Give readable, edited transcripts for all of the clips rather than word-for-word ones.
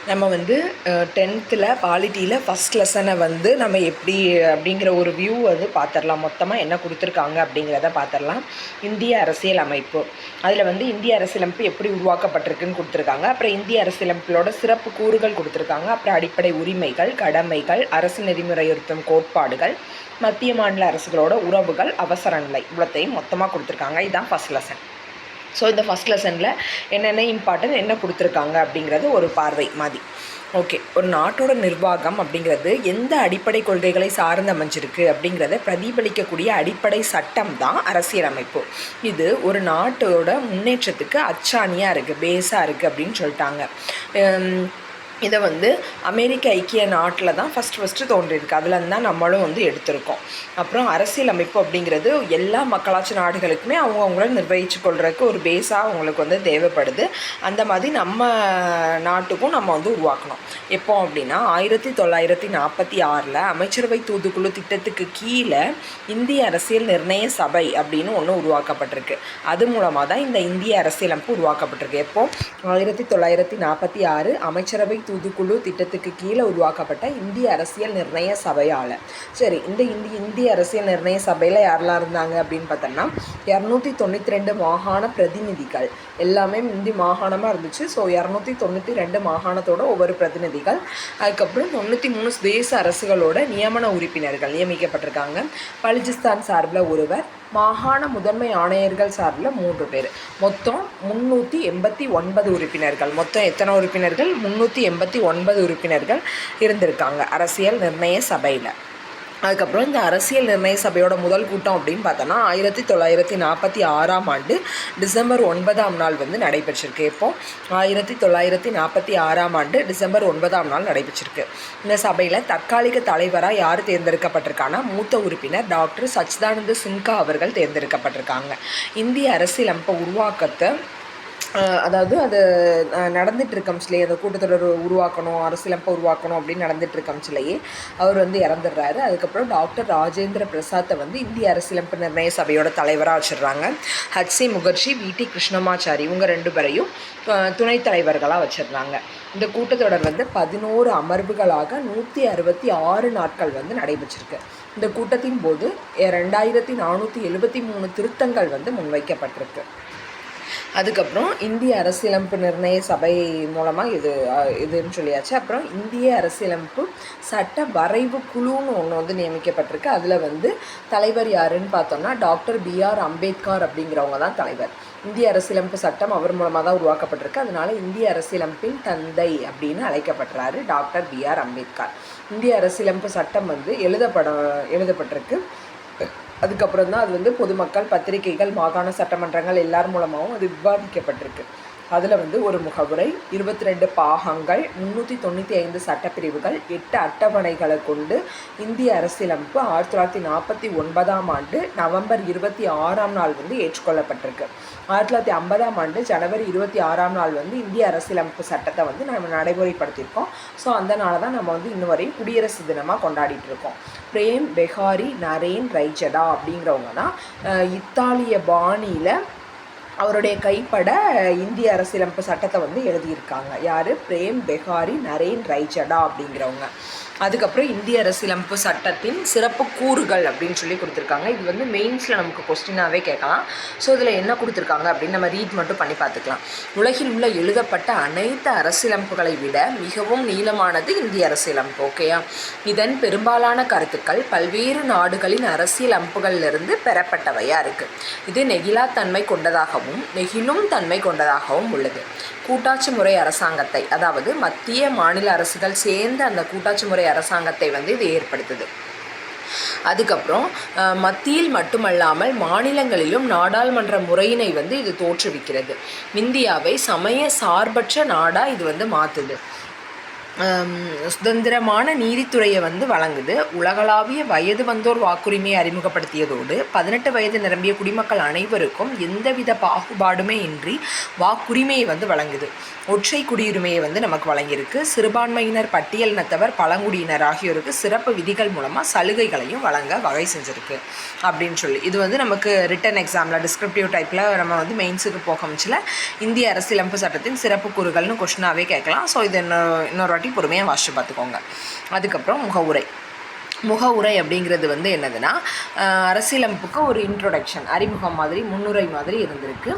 நம்ம வந்து 10th பாலிட்டியில் first லெசனை வந்து நம்ம எப்படி அப்படிங்கிற ஒரு வியூ வந்து பார்த்துடலாம். மொத்தமாக என்ன கொடுத்துருக்காங்க அப்படிங்கிறத பார்த்துடலாம். இந்திய அரசியல் அமைப்பு, அதில் வந்து இந்திய அரசியலமைப்பு எப்படி உருவாக்கப்பட்டிருக்குன்னு கொடுத்துருக்காங்க. அப்புறம் இந்திய அரசியலமைப்பிலோட சிறப்பு கூறுகள் கொடுத்துருக்காங்க. அப்புறம் அடிப்படை உரிமைகள், கடமைகள், அரசு நெறிமுறையுறுத்தும் கோட்பாடுகள், மத்திய மாநில அரசுகளோட உறவுகள், அவசர நிலை, இவ்வளோத்தையும் மொத்தமாக கொடுத்துருக்காங்க. இதுதான் ஃபஸ்ட் லெசன். ஸோ இந்த ஃபஸ்ட் லெசனில் என்னென்ன இம்பார்ட்டன்ட் என்ன கொடுத்துருக்காங்க அப்படிங்கிறது ஒரு பார்வை மாதிரி. ஓகே, ஒரு நாட்டோட நிர்வாகம் அப்படிங்கிறது எந்த அடிப்படை கொள்கைகளை சார்ந்து அமைஞ்சிருக்கு அப்படிங்கிறத பிரதிபலிக்கக்கூடிய அடிப்படை சட்டம் தான் அரசியலமைப்பு. இது ஒரு நாட்டோட முன்னேற்றத்துக்கு அச்சாணியாக இருக்குது, பேஸாக இருக்குது அப்படின்னு சொல்லிட்டாங்க. இதை வந்து அமெரிக்க ஐக்கிய நாட்டில் தான் ஃபஸ்ட்டு தோன்றியிருக்கு. அதுலேருந்து தான் நம்மளும் வந்து எடுத்திருக்கோம். அப்புறம் அரசியலமைப்பு அப்படிங்கிறது எல்லா மக்களாட்சி நாடுகளுக்குமே அவங்கள நிர்வகித்து கொள்றதுக்கு ஒரு பேஸாக அவங்களுக்கு வந்து தேவைப்படுது. அந்த மாதிரி நம்ம நாட்டுக்கும் நம்ம வந்து உருவாக்கணும். எப்போ அப்படின்னா 1946 அமைச்சரவை தூதுக்குழு திட்டத்துக்கு கீழே இந்திய அரசியல் நிர்ணய சபை அப்படின்னு ஒன்று உருவாக்கப்பட்டிருக்கு. அது மூலமாக தான் இந்த இந்திய அரசியலமைப்பு உருவாக்கப்பட்டிருக்கு. எப்போ 1946 அமைச்சரவை தூதுக்குழு திட்டத்துக்கு கீழே உருவாக்கப்பட்ட இந்திய அரசியல் நிர்ணய சபையால். சரி, இந்த இந்திய அரசியல் நிர்ணய சபையில் யாரெல்லாம் இருந்தாங்க அப்படின்னு பார்த்தோம்னா 292 மாகாண பிரதிநிதிகள், எல்லாமே இந்தி மாகாணமாக இருந்துச்சு. ஸோ 292 மாகாணத்தோட ஒவ்வொரு பிரதிநிதிகள், அதுக்கப்புறம் 93 தேச அரசுகளோட நியமன உறுப்பினர்கள் நியமிக்கப்பட்டிருக்காங்க. பலுச்சிஸ்தான் சார்பில் ஒருவர், மாகாண முதன்மை ஆணையர்கள் சார்பில் 3 பேர், மொத்தம் 389 உறுப்பினர்கள். மொத்தம் எத்தனை உறுப்பினர்கள்? 389 உறுப்பினர்கள் இருந்திருக்காங்க அரசியல் நிர்ணய சபையில். அதுக்கப்புறம் இந்த அரசியல் நிர்ணய சபையோட முதல் கூட்டம் அப்படின்னு பார்த்தோன்னா 1946 டிசம்பர் 9 வந்து நடைபெற்றிருக்கு. இப்போ 1946 டிசம்பர் 9 நடைபெற்றிருக்கு. இந்த சபையில் தற்காலிக தலைவராக யார் தேர்ந்தெடுக்கப்பட்டிருக்காங்கன்னா மூத்த உறுப்பினர் டாக்டர் சச்சிதானந்த சின்ஹா அவர்கள் தேர்ந்தெடுக்கப்பட்டிருக்காங்க. இந்திய அரசியலமைப்பு உருவாக்கத்தை அதாவது அது நடந்துகிட்ருக்கம்ச்சிலேயே அந்த கூட்டத்தொடர் உருவாக்கணும், அரசியலமைப்பை உருவாக்கணும் அப்படின்னு நடந்துகிட்ருக்கம்ச்சிலேயே அவர் வந்து இறந்துடுறாரு. அதுக்கப்புறம் டாக்டர் ராஜேந்திர பிரசாத்தை வந்து இந்திய அரசியலமைப்பு நிர்ணய சபையோட தலைவராக வச்சிடுறாங்க. ஹச்சி முகர்ஜி, விடி கிருஷ்ணமாச்சாரி இவங்க 2 பேரையும் துணைத் தலைவர்களாக வச்சிடுறாங்க. இந்த கூட்டத்தொடர் வந்து 11 அமர்வுகளாக 166 நாட்கள் வந்து நடைபெற்றிருக்கு. இந்த கூட்டத்தின் போது 2473 திருத்தங்கள் வந்து முன்வைக்கப்பட்டிருக்கு. அதுக்கப்புறம் இந்திய அரசியலமைப்பு நிர்ணய சபை மூலமாக இதுன்னு சொல்லியாச்சு. அப்புறம் இந்திய அரசியலமைப்பு சட்ட வரைவு குழுன்னு ஒன்று வந்து நியமிக்கப்பட்டிருக்கு. அதில் வந்து தலைவர் யாருன்னு பார்த்தோம்னா டாக்டர் BR அம்பேத்கர் அப்படிங்கிறவங்க தான் தலைவர். இந்திய அரசியலமைப்பு சட்டம் அவர் மூலமாக தான் உருவாக்கப்பட்டிருக்கு. அதனால இந்திய அரசியலமைப்பின் தந்தை அப்படின்னு அழைக்கப்படுறாரு டாக்டர் BR அம்பேத்கர். இந்திய அரசியலமைப்பு சட்டம் வந்து எழுதப்பட்டிருக்கு. அதுக்கப்புறம் தான் அது வந்து பொதுமக்கள், பத்திரிகைகள், மாகாண சட்டமன்றங்கள் எல்லார் மூலமாகவும் அது விவாதிக்கப்பட்டிருக்கு. அதில் வந்து ஒரு முகவுரை, 22 பாகங்கள், 395 சட்டப்பிரிவுகள், 8 அட்டவணைகளை கொண்டு இந்திய அரசியலமைப்பு 1949 நவம்பர் 26 வந்து ஏற்றுக்கொள்ளப்பட்டிருக்கு. 1950 ஜனவரி 26 வந்து இந்திய அரசியலமைப்பு சட்டத்தை வந்து நம்ம நடைமுறைப்படுத்தியிருக்கோம். ஸோ அதனால தான் நம்ம வந்து இன்னும் வரையும் குடியரசு தினமாக கொண்டாடிட்டு இருக்கோம். பிரேம் பெஹாரி நரேன் ரைச்சடா அப்படிங்கிறவங்க தான் இத்தாலிய பாணியில் அவருடைய கைப்பட இந்திய அரசியலமைப்பு சட்டத்தை வந்து எழுதியிருக்காங்க. யார்? பிரேம் பெஹாரி நரேன் ரைச்சடா அப்படிங்கிறவங்க. அதுக்கப்புறம் இந்திய அரசியலமைப்பு சட்டத்தின் சிறப்பு கூறுகள் அப்படின்னு சொல்லி கொடுத்துருக்காங்க. இது வந்து மெயின்ஸில் நமக்கு கொஸ்டினாகவே கேட்கலாம். ஸோ இதில் என்ன கொடுத்துருக்காங்க அப்படின்னு நம்ம ரீட் மட்டும் பண்ணி பார்த்துக்கலாம். உலகில் உள்ள எழுதப்பட்ட அனைத்து அரசியலமைப்புகளை விட மிகவும் நீளமானது இந்திய அரசியலமைப்பு. ஓகேயா? இதன் பெரும்பாலான கருத்துக்கள் பல்வேறு நாடுகளின் அரசியலமைப்புகளிலிருந்து பெறப்பட்டவையாக இருக்குது. இது நெகிழாத்தன்மை கொண்டதாகவும் நெகிழும் தன்மை கொண்டதாகவும் உள்ளது. கூட்டாட்சி முறை அரசாங்கத்தை, அதாவது மத்திய மாநில அரசுகள் சேர்ந்த அந்த கூட்டாட்சி முறை அரசாங்கத்தை வந்து இது ஏற்படுத்துது. அதுக்கப்புறம் மத்தியில் மட்டுமல்லாமல் மாநிலங்களிலும் நாடாளுமன்ற முறையினை வந்து இது தோற்றுவிக்கிறது. இந்தியாவை சமய சார்பற்ற நாடாக இது வந்து மாற்றுது. சுதந்திரமான நீதித்துறையை வந்து வழங்குது. உலகளாவிய வயது வந்தோர் வாக்குரிமையை அறிமுகப்படுத்தியதோடு 18 வயது நிரம்பிய குடிமக்கள் அனைவருக்கும் எந்தவித பாகுபாடுமே இன்றி வாக்குரிமையை வந்து வழங்குது. ஒற்றை குடியுரிமையை வந்து நமக்கு வழங்கியிருக்கு. சிறுபான்மையினர், பட்டியலினத்தவர், பழங்குடியினர் ஆகியோருக்கு சிறப்பு விதிகள் மூலமாக சலுகைகளையும் வழங்க வகை செஞ்சுருக்கு அப்படின்னு சொல்லி இது வந்து நமக்கு ரிட்டன் எக்ஸாமில் டிஸ்கிரிப்டிவ் டைப்பில் நம்ம வந்து மெயின்ஸுக்கு போகமிச்சில் இந்திய அரசியலமைப்பு சட்டத்தின் சிறப்பு கூறுகள்னு கொஸ்டினாகவே கேட்கலாம். ஸோ இது இன்னொரு வாட்டி பொறுமையாக வாசித்து பார்த்துக்கோங்க. அதுக்கப்புறம் முகவுரை அப்படிங்கிறது வந்து என்னதுன்னா, அரசியலமைப்புக்கு ஒரு இன்ட்ரோடக்ஷன், அறிமுகம் மாதிரி, முன்னுரை மாதிரி இருந்திருக்கு.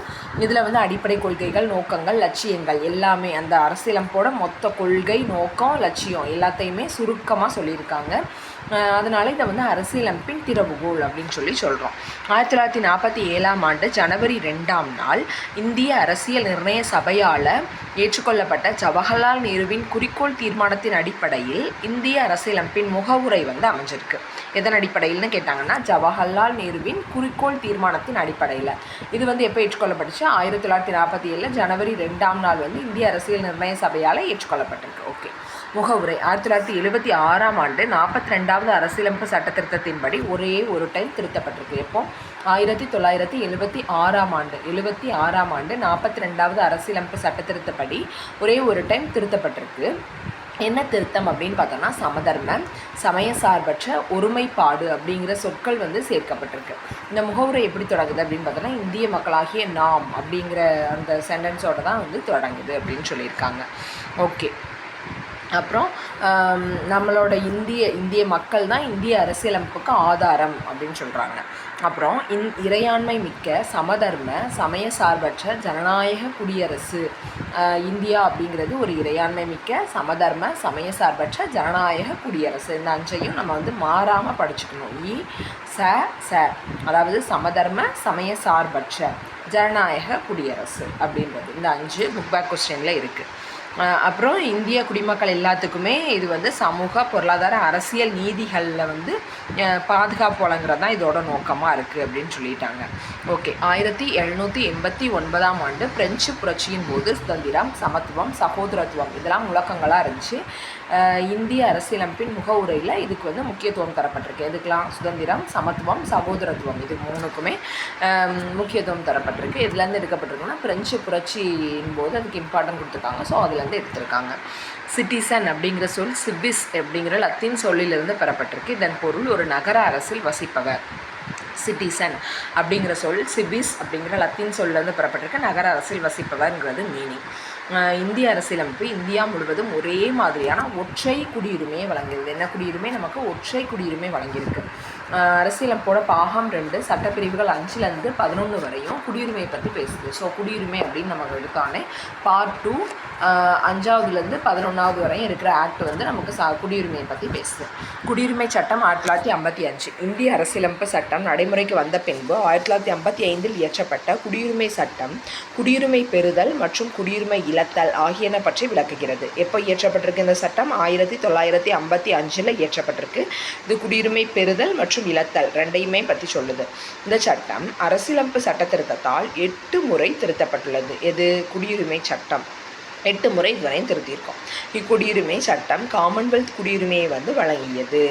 இதில் வந்து அடிப்படை கொள்கைகள், நோக்கங்கள், லட்சியங்கள் எல்லாமே அந்த அரசியலமைப்போட மொத்த கொள்கை, நோக்கம், லட்சியம் எல்லாத்தையுமே சுருக்கமாக சொல்லியிருக்காங்க. அதனால் இதை வந்து அரசியலமைப்பின் திறவுகோல் அப்படின்னு சொல்கிறோம். 1947 ஜனவரி 2 இந்திய அரசியல் நிர்ணய சபையால் ஏற்றுக்கொள்ளப்பட்ட ஜவஹர்லால் நேருவின் குறிக்கோள் தீர்மானத்தின் அடிப்படையில் இந்திய அரசியலமைப்பின் முகவுரை வந்து அமைஞ்சிருக்கு. எதன் அடிப்படையில்னு கேட்டாங்கன்னா, ஜவஹர்லால் நேருவின் குறிக்கோள் தீர்மானத்தின் அடிப்படையில். இது வந்து எப்போ ஏற்றுக்கொள்ளப்பட்டுச்சு? 1947 ஜனவரி 2 வந்து இந்திய அரசியல் நிர்ணய சபையால் ஏற்றுக்கொள்ளப்பட்டிருக்கு. ஓகே. முகவுரை 1976 42வது அரசியலமைப்பு சட்ட திருத்தத்தின்படி ஒரே ஒரு டைம் திருத்தப்பட்டிருக்கு. எப்போ? 1976 42வது அரசியலமைப்பு சட்ட திருத்தப்படி ஒரே ஒரு டைம் திருத்தப்பட்டிருக்கு. என்ன திருத்தம் அப்படின்னு பார்த்தோம்னா, சமதர்மம், சமயசார்பற்ற, ஒருமைப்பாடு அப்படிங்கிற சொற்கள் வந்து சேர்க்கப்பட்டிருக்கு. இந்த முகவுரை எப்படி தொடங்குது அப்படின்னு பார்த்தோம்னா, இந்திய மக்களாகிய நாம் அப்படிங்கிற அந்த சென்டென்ஸோடு தான் வந்து தொடங்குது அப்படின்னு சொல்லியிருக்காங்க. ஓகே. அப்புறம் நம்மளோட இந்திய மக்கள் தான் இந்திய அரசியலமைப்புக்கு ஆதாரம் அப்படின்னு சொல்கிறாங்க. அப்புறம் இறையாண்மை மிக்க, சமதர்ம, சமயசார்பற்ற, ஜனநாயக குடியரசு இந்தியா அப்படிங்கிறது ஒரு இறையாண்மை மிக்க, சமதர்ம, சமயசார்பற்ற, ஜனநாயக குடியரசு. இந்த 5ஐயும் நம்ம வந்து மாறாமல் படிச்சுக்கணும். அதாவது சமதர்ம, சமயசார்பற்ற, ஜனநாயக குடியரசு அப்படின்றது இந்த 5 புக் பேக் கொஸ்டினில் இருக்குது. அப்புறம் இந்திய குடிமக்கள் எல்லாத்துக்குமே இது வந்து சமூக, பொருளாதார, அரசியல் நீதிகளில் வந்து பாதுகாப்பு வழங்குறது தான் இதோட நோக்கமாக இருக்குது அப்படின்னு சொல்லிட்டாங்க. ஓகே. 1789 பிரெஞ்சு புரட்சியின் போது சுதந்திரம், சமத்துவம், சகோதரத்துவம் இதெல்லாம் முழக்கங்களாக இருந்துச்சு. இந்திய அரசியலமைப்பின் முகவுரையில் இதுக்கு வந்து முக்கியத்துவம் தரப்பட்டிருக்கு. எதுக்கெல்லாம்? சுதந்திரம், சமத்துவம், சகோதரத்துவம் இது 3க்குமே முக்கியத்துவம் தரப்பட்டிருக்கு. இதுலேருந்து எடுக்கப்பட்டிருக்குன்னா, பிரெஞ்சு புரட்சியின் போது அதுக்கு இம்பார்ட்டன்ட் கொடுத்துருக்காங்க. ஸோ அதுலேருந்து எடுத்திருக்காங்க. சிட்டிசன் அப்படிங்கிற சொல் சிவிஸ் அப்படிங்கிற லத்தீன் சொல்லிலிருந்து பெறப்பட்டிருக்கு. இதன் பொருள் ஒரு நகர அரசில் வசிப்பவர். சிட்டிசன் அப்படிங்கிற சொல் சிவிஸ் அப்படிங்கிற லத்தீன் சொல்லிலிருந்து பெறப்பட்டிருக்கு. நகர அரசில் வசிப்பவர்ங்கிறது மீனிங். இந்திய அரசியலமைப்பு இந்தியா முழுவதும் ஒரே மாதிரியான ஒற்றை குடியுரிமையை வழங்கியது. என்ன குடியுரிமை? நமக்கு ஒற்றை குடியுரிமை வழங்கியிருக்கு. அரசியலமைப்போட பாகம் 2 சட்டப்பிரிவுகள் 5லேருந்து 11 வரையும் குடியுரிமையை பற்றி பேசுது. ஸோ குடியுரிமை அப்படின்னு நம்ம எடுத்தானே பார்ட் 2 5வதுலேருந்து 11வது வரையும் இருக்கிற ஆக்ட் வந்து நமக்கு குடியுரிமையை பற்றி பேசுது. குடியுரிமை சட்டம் 1955. இந்திய அரசியலமைப்பு சட்டம் நடைமுறைக்கு வந்த பின்பு 1955 இயற்றப்பட்ட குடியுரிமை சட்டம் குடியுரிமை பெறுதல் மற்றும் குடியுரிமை இழத்தல் ஆகியன பற்றி விளக்குகிறது. எப்போ இயற்றப்பட்டிருக்கு இந்த சட்டம்? 1955 இயற்றப்பட்டிருக்கு. இது குடியுரிமை பெறுதல் மற்றும் இழத்தல் 2யுமே பற்றி சொல்லுது. இந்த சட்டம் அரசியலமைப்பு சட்ட திருத்தத்தால் 8 முறை திருத்தப்பட்டுள்ளது. எது? குடியுரிமை சட்டம் 8 முறை இதுவரையும் திருத்தியிருக்கோம். இக்குடியுரிமை சட்டம் காமன்வெல்த் குடியுரிமையை வந்து வழங்கியது.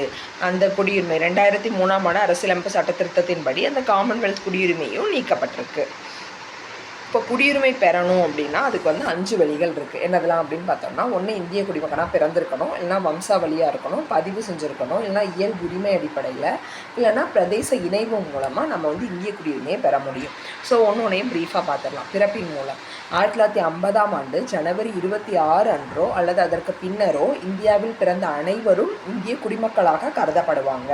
அந்த குடியுரிமை 2003 அரசியலமைப்பு சட்ட திருத்தத்தின்படி அந்த காமன்வெல்த் குடியுரிமையும் நீக்கப்பட்டிருக்கு. இப்போ குடியுரிமை பெறணும் அப்படின்னா அதுக்கு வந்து 5 வழிகள் இருக்குது. என்னதெல்லாம் அப்படின்னு பார்த்தோம்னா, ஒன்று இந்திய குடிமகனாக பிறந்திருக்கணும், இல்லைனா வம்சாவளியாக இருக்கணும், பதிவு செஞ்சுருக்கணும், இல்லைனா இயல்பு உரிமை அடிப்படையில், இல்லைனா பிரதேச இணைவு மூலமாக நம்ம வந்து இந்திய குடியுரிமையை பெற முடியும். ஸோ ஒன்றையும் ப்ரீஃபாக பார்த்துடலாம். பிறப்பின் மூலம் 1950 ஜனவரி 26 அன்றோ அல்லது அதற்கு பின்னரோ இந்தியாவில் பிறந்த அனைவரும் இந்திய குடிமக்களாக கருதப்படுவாங்க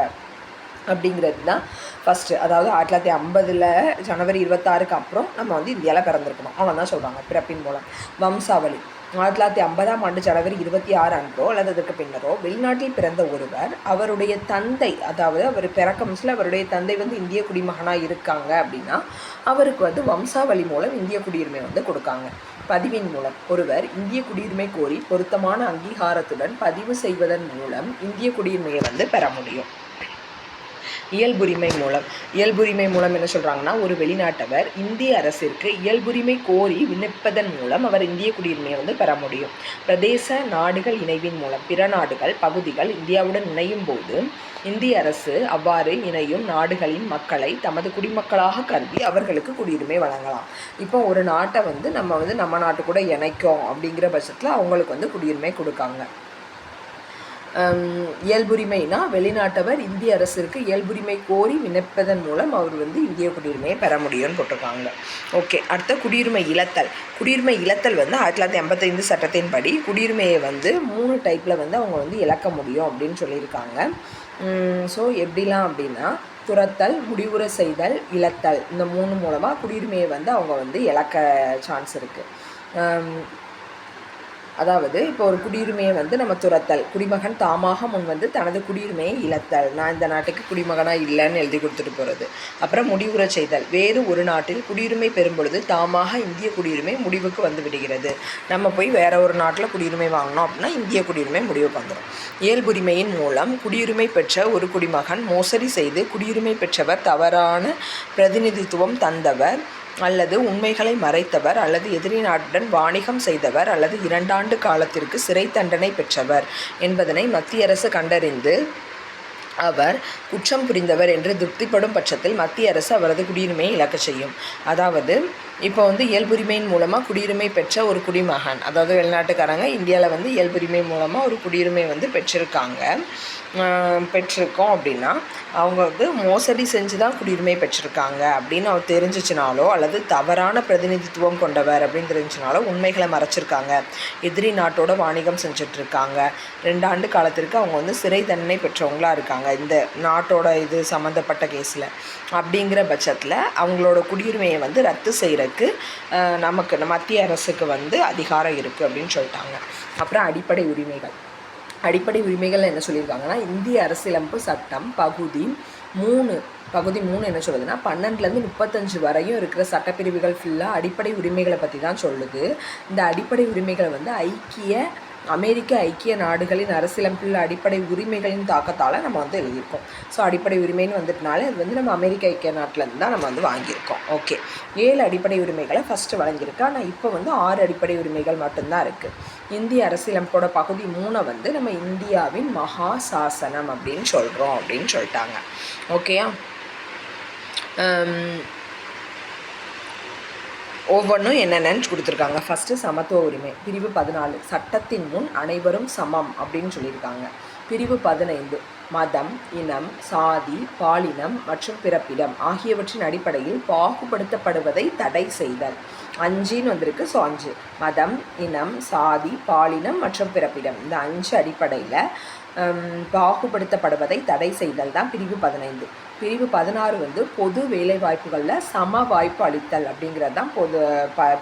அப்படிங்கிறது தான் ஃபஸ்ட்டு. அதாவது 1950 ஜனவரி 26க்கு அப்புறம் நம்ம வந்து இந்தியாவில் பிறந்திருக்கணும். அவங்க தான் சொல்கிறாங்க பிறப்பின் மூலம். வம்சாவளி 1950 ஜனவரி 26 அன்றோ அல்லது அதற்கு பின்னரோ வெளிநாட்டில் பிறந்த ஒருவர் அவருடைய தந்தை, அதாவது அவர் பிறக்கம்ஸில் அவருடைய தந்தை வந்து இந்திய குடிமகனாக இருக்காங்க அப்படின்னா அவருக்கு வந்து வம்சாவளி மூலம் இந்திய குடியுரிமை வந்து கொடுக்காங்க. பதிவின் மூலம் ஒருவர் இந்திய குடியுரிமை கோரி பொருத்தமான அங்கீகாரத்துடன் பதிவு செய்வதன் மூலம் இந்திய குடியுரிமையை வந்து பெற முடியும். இயல்புரிமை மூலம். இயல்புரிமை மூலம் என்ன சொல்கிறாங்கன்னா, ஒரு வெளிநாட்டவர் இந்திய அரசிற்கு இயல்புரிமை கோரி விண்ணப்பிப்பதன் மூலம் அவர் இந்திய குடியுரிமையை வந்து பெற முடியும். பிரதேச நாடுகள் இணைவின் மூலம் பிற நாடுகள் பகுதிகள் இந்தியாவுடன் இணையும் போது இந்திய அரசு அவ்வாறு இணையும் நாடுகளின் மக்களை தமது குடிமக்களாக கருதி அவர்களுக்கு குடியுரிமை வழங்கலாம். இப்போ ஒரு நாட்டை வந்து நம்ம நாட்டு கூட இணைக்கும் அப்படிங்கிற பட்சத்தில் அவங்களுக்கு வந்து குடியுரிமை கொடுக்காங்க. இயல்புரிமைனா வெளிநாட்டவர் இந்திய அரசிற்கு இயல்புரிமை கோரி விண்ணப்பிப்பதன் மூலம் அவர் வந்து இந்திய குடியுரிமையை பெற முடியும்னு போட்டிருக்காங்க. ஓகே, அடுத்த குடியுரிமை இழத்தல். குடியுரிமை இழத்தல் வந்து 1985 சட்டத்தின்படி குடியுரிமையை வந்து 3 டைப்பில் வந்து அவங்க வந்து இழக்க முடியும் அப்படின்னு சொல்லியிருக்காங்க. ஸோ எப்படிலாம் அப்படின்னா, துரத்தல், முடிவுரை செய்தல், இழத்தல், இந்த 3 மூலமாக குடியுரிமையை வந்து அவங்க வந்து இழக்க சான்ஸ் இருக்குது. அதாவது இப்போ ஒரு குடியுரிமையை வந்து நம்ம துரத்தல், குடிமகன் தாமாக முன் வந்து தனது குடியுரிமையை இழத்தல், நான் இந்த நாட்டுக்கு குடிமகனாக இல்லைன்னு எழுதி கொடுத்துட்டு போகிறது. அப்புறம் முடிவுரை செய்தல், வேறு ஒரு நாட்டில் குடியுரிமை பெறும் பொழுது தாமாக இந்திய குடியுரிமை முடிவுக்கு வந்து விடுகிறது. நம்ம போய் வேற ஒரு நாட்டில் குடியுரிமை வாங்கினோம் அப்படின்னா இந்திய குடியுரிமை முடிவுக்கு வந்துடும். இயல்புரிமையின் மூலம் குடியுரிமை பெற்ற ஒரு குடிமகன் மோசடி செய்து குடியுரிமை பெற்றவர் தவறான பிரதிநிதித்துவம் தந்தவர் அல்லது உண்மைகளை மறைத்தவர் அல்லது எதிரி நாட்டுடன் வாணிகம் செய்தவர் அல்லது 2 ஆண்டு காலத்திற்கு சிறை தண்டனை பெற்றவர் என்பதனை மத்திய அரசு கண்டறிந்து அவர் குற்றம் புரிந்தவர் என்று திருப்திப்படும் பட்சத்தில் மத்திய அரசு அவரது குடியுரிமையை இழக்க செய்யும். அதாவது இப்போ வந்து இயல்புரிமையின் மூலமாக குடியுரிமை பெற்ற ஒரு குடிமகன், அதாவது வெளிநாட்டுக்காரங்க இந்தியாவில் வந்து இயல்புரிமை மூலமாக ஒரு குடியுரிமை வந்து பெற்றிருக்கோம் அப்படின்னா அவங்க வந்து மோசடி செஞ்சு தான் குடியுரிமை பெற்றிருக்காங்க அப்படின்னு அவர் தெரிஞ்சிச்சினாலோ அல்லது தவறான பிரதிநிதித்துவம் கொண்டவர் அப்படின்னு தெரிஞ்சினாலோ உண்மைகளை மறைச்சிருக்காங்க, எதிரி நாட்டோட வாணிகம் செஞ்சிட்ருக்காங்க, 2 ஆண்டு காலத்திற்கு அவங்க வந்து சிறை தண்டனை பெற்றவங்களாக இருக்காங்க இந்த நாட்டோட இது சம்மந்தப்பட்ட கேஸில். அப்படிங்கிற பட்சத்தில் அவங்களோட குடியுரிமையை வந்து ரத்து செய்கிறதுக்கு நமக்கு மத்திய அரசுக்கு வந்து அதிகாரம் இருக்குது அப்படின்னு சொல்லிட்டாங்க. அப்புறம் அடிப்படை உரிமைகள். அடிப்படை உரிமைகள் என்ன சொல்லியிருக்காங்கன்னா, இந்திய அரசியலமைப்பு சட்டம் பகுதி 3 என்ன சொல்லுதுன்னா, 12லேருந்து 35 வரையும் இருக்கிற சட்டப்பிரிவுகள் ஃபுல்லாக அடிப்படை உரிமைகளை பற்றி தான் சொல்லுது. இந்த அடிப்படை உரிமைகளை வந்து அமெரிக்க ஐக்கிய நாடுகளின் அரசியலமைப்பில் அடிப்படை உரிமைகளின் தாக்கத்தால் நம்ம வந்து எழுதியிருக்கோம். ஸோ அடிப்படை உரிமைன்னு வந்துட்டனால அது வந்து நம்ம அமெரிக்க ஐக்கிய நாட்டிலேருந்து தான் நம்ம வந்து வாங்கியிருக்கோம். ஓகே, 7 அடிப்படை உரிமைகளை ஃபஸ்ட்டு வழங்கியிருக்கு. ஆனால் இப்போ வந்து 6 அடிப்படை உரிமைகள் மட்டும்தான் இருக்குது. இந்திய அரசியலமைப்போட பகுதி 3 வந்து நம்ம இந்தியாவின் மகா சாசனம் அப்படின்னு சொல்கிறோம் அப்படின்னு சொல்லிட்டாங்க. ஓகேயா? ஒவ்வொன்றும் என்னென்னு கொடுத்துருக்காங்க. ஃபஸ்ட்டு சமத்துவ உரிமை பிரிவு 14, சட்டத்தின் முன் அனைவரும் சமம் அப்படின்னு சொல்லியிருக்காங்க. பிரிவு 15, மதம், இனம், சாதி, பாலினம் மற்றும் பிறப்பிடம் ஆகியவற்றின் அடிப்படையில் பாகுபடுத்தப்படுவதை தடை செய்தல். 5ன்னு வந்திருக்கு. ஸோ 5 மதம், இனம், சாதி, பாலினம் மற்றும் பிறப்பிடம், இந்த 5 அடிப்படையில் பாகுபடுத்தப்படுவதை தடை செய்தல் தான் பிரிவு 15. பிரிவு 16 வந்து பொது வேலைவாய்ப்புகளில் சம வாய்ப்பு அளித்தல் அப்படிங்கிறது தான்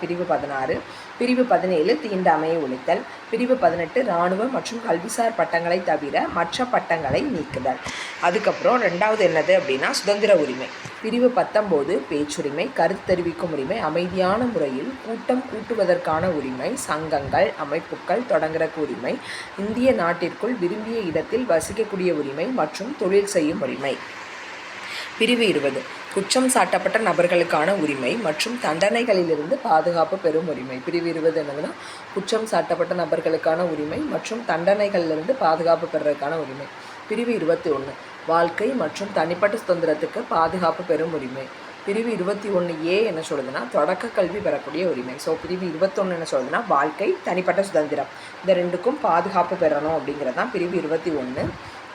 பிரிவு 16. பிரிவு 17 தீண்டாமையை ஒழித்தல். பிரிவு 18 இராணுவ மற்றும் கல்விசார் பட்டங்களை தவிர மற்ற பட்டங்களை நீக்குதல். அதுக்கப்புறம் 2வது என்னது அப்படின்னா சுதந்திர உரிமை. பிரிவு 19 பேச்சுரிமை, கருத்து தெரிவிக்கும் உரிமை, அமைதியான முறையில் கூட்டம் கூட்டுவதற்கான உரிமை, சங்கங்கள் அமைப்புகள் தொடங்குறக்கு உரிமை, இந்திய நாட்டிற்குள் விரும்பிய இடத்தில் வசிக்கக்கூடிய உரிமை மற்றும் தொழில் செய்யும் உரிமை. பிரிவு 20 குற்றம் சாட்டப்பட்ட நபர்களுக்கான உரிமை மற்றும் தண்டனைகளிலிருந்து பாதுகாப்பு பெறும் உரிமை. பிரிவு 20 என்னதுன்னா குற்றம் சாட்டப்பட்ட நபர்களுக்கான உரிமை மற்றும் தண்டனைகளிலிருந்து பாதுகாப்பு பெறுறதுக்கான உரிமை. பிரிவு 21 வாழ்க்கை மற்றும் தனிப்பட்ட சுதந்திரத்துக்கு பாதுகாப்பு பெறும் உரிமை. பிரிவு 21A என்ன சொல்லுதுன்னா தொடக்க கல்வி பெறக்கூடிய உரிமை. ஸோ பிரிவு 21 என்ன சொல்லுதுன்னா வாழ்க்கை, தனிப்பட்ட சுதந்திரம், இந்த 2க்கும் பாதுகாப்பு பெறணும் அப்படிங்கிறது தான் பிரிவு 21.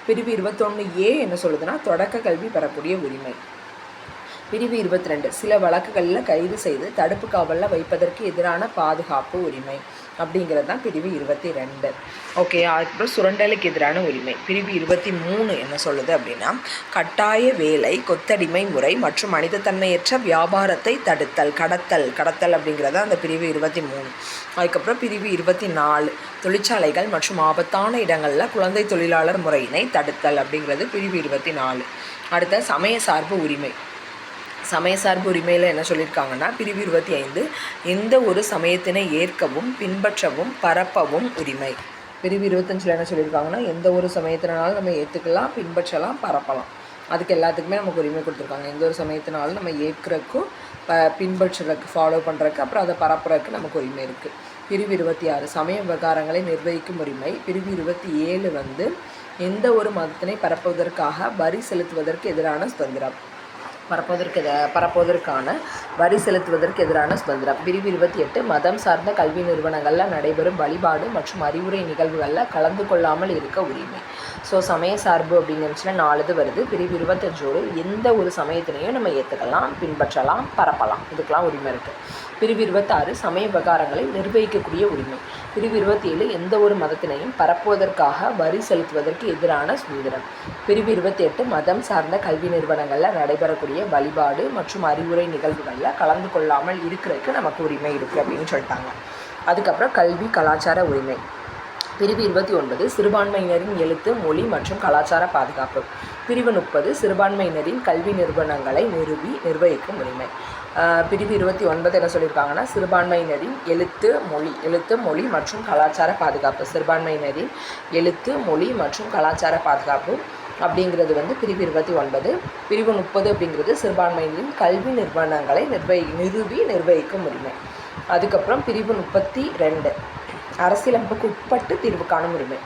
பிரிவு 21A என்ன சொல்லுதுன்னா தொடக்க கல்வி பெறக்கூடிய உரிமை. பிரிவு 22 சில வழக்குகளில் கைது செய்து தடுப்பு காவலில் வைப்பதற்கு எதிரான பாதுகாப்பு உரிமை அப்படிங்கிறது தான் பிரிவு 22. ஓகே, அதுக்கப்புறம் சுரண்டலுக்கு எதிரான உரிமை. பிரிவு 23 என்ன சொல்லுது அப்படின்னா கட்டாய வேலை, கொத்தடிமை முறை மற்றும் மனிதத்தன்மையற்ற வியாபாரத்தை தடுத்தல், கடத்தல் அப்படிங்கிறது அந்த பிரிவு 23. அதுக்கப்புறம் பிரிவு 24 தொழிற்சாலைகள் மற்றும் ஆபத்தான இடங்களில் குழந்தை தொழிலாளர் முறையினை தடுத்தல் அப்படிங்கிறது பிரிவு 24. அடுத்த சமய சார்பு உரிமை. சமய சார்பு உரிமையில் என்ன சொல்லியிருக்காங்கன்னா பிரிவு 25 எந்த ஒரு சமயத்தினை ஏற்கவும் பின்பற்றவும் பரப்பவும் உரிமை. பிரிவு 25 என்ன சொல்லியிருக்காங்கன்னா எந்த ஒரு சமயத்தினாலும் நம்ம ஏற்றுக்கலாம், பின்பற்றலாம், பரப்பலாம். அதுக்கு எல்லாத்துக்குமே நமக்கு உரிமை கொடுத்துருக்காங்க. எந்த ஒரு சமயத்தினாலும் நம்ம ஏற்கிறதுக்கும் பின்பற்றுறதுக்கு ஃபாலோ பண்ணுறதுக்கு அப்புறம் அதை பரப்புறதுக்கு நமக்கு உரிமை இருக்குது. பிரிவு 26 சமய விவகாரங்களை நிர்வகிக்கும் உரிமை. பிரிவு 27 வந்து எந்த ஒரு மதத்தினை பரப்புவதற்காக வரி செலுத்துவதற்கு எதிரான சுதந்திரம். பரப்புவதற்கான வரி செலுத்துவதற்கு எதிரான சுதந்திரம். பிரிவு 28 மதம் சார்ந்த கல்வி நிறுவனங்களில் நடைபெறும் வழிபாடு மற்றும் அறிவுரை நிகழ்வுகளில் கலந்து கொள்ளாமல் இருக்க உரிமை. ஸோ சமய சார்பு அப்படின்னு நினச்சினா 4 வருது. பிரிவு 25 எந்த ஒரு சமயத்தினையும் நம்ம ஏற்றுக்கலாம், பின்பற்றலாம், பரப்பலாம், இதுக்கெல்லாம் உரிமை இருக்குது. பிரிவு 26 சமய விவகாரங்களை நிர்வகிக்கக்கூடிய உரிமை. பிரிவு 27 எந்த ஒரு மதத்தினையும் பரப்புவதற்காக வரி செலுத்துவதற்கு எதிரான சுதந்திரம். பிரிவு 28 மதம் சார்ந்த கல்வி நிறுவனங்களில் நடைபெறக்கூடிய வழிபாடு மற்றும் அறிவுரை நிகழ்வுகளில் கலந்து கொள்ளாமல் இருக்கிறதுக்கு நமக்கு உரிமை இருக்குது அப்படின்னு சொல்லிட்டாங்க. அதுக்கப்புறம் கல்வி கலாச்சார உரிமை. பிரிவு 29 சிறுபான்மையினரின் எழுத்து, மொழி மற்றும் கலாச்சார பாதுகாப்பு. பிரிவு 30 சிறுபான்மையினரின் கல்வி நிறுவனங்களை நிர்வகிக்கும் உரிமை. பிரிவு 29 என்ன சொல்லியிருக்காங்கன்னா, சிறுபான்மையினரின் எழுத்து மொழி மற்றும் கலாச்சார பாதுகாப்பு. சிறுபான்மையினரின் எழுத்து, மொழி மற்றும் கலாச்சார பாதுகாப்பு அப்படிங்கிறது வந்து பிரிவு 29. பிரிவு 30 அப்படிங்கிறது சிறுபான்மையினரின் கல்வி நிறுவனங்களை நிர்வகிக்கும் உரிமை. அதுக்கப்புறம் பிரிவு 32 அரசியலமைப்புக்கு உட்பட்டு தீர்வு காணும் உரிமை.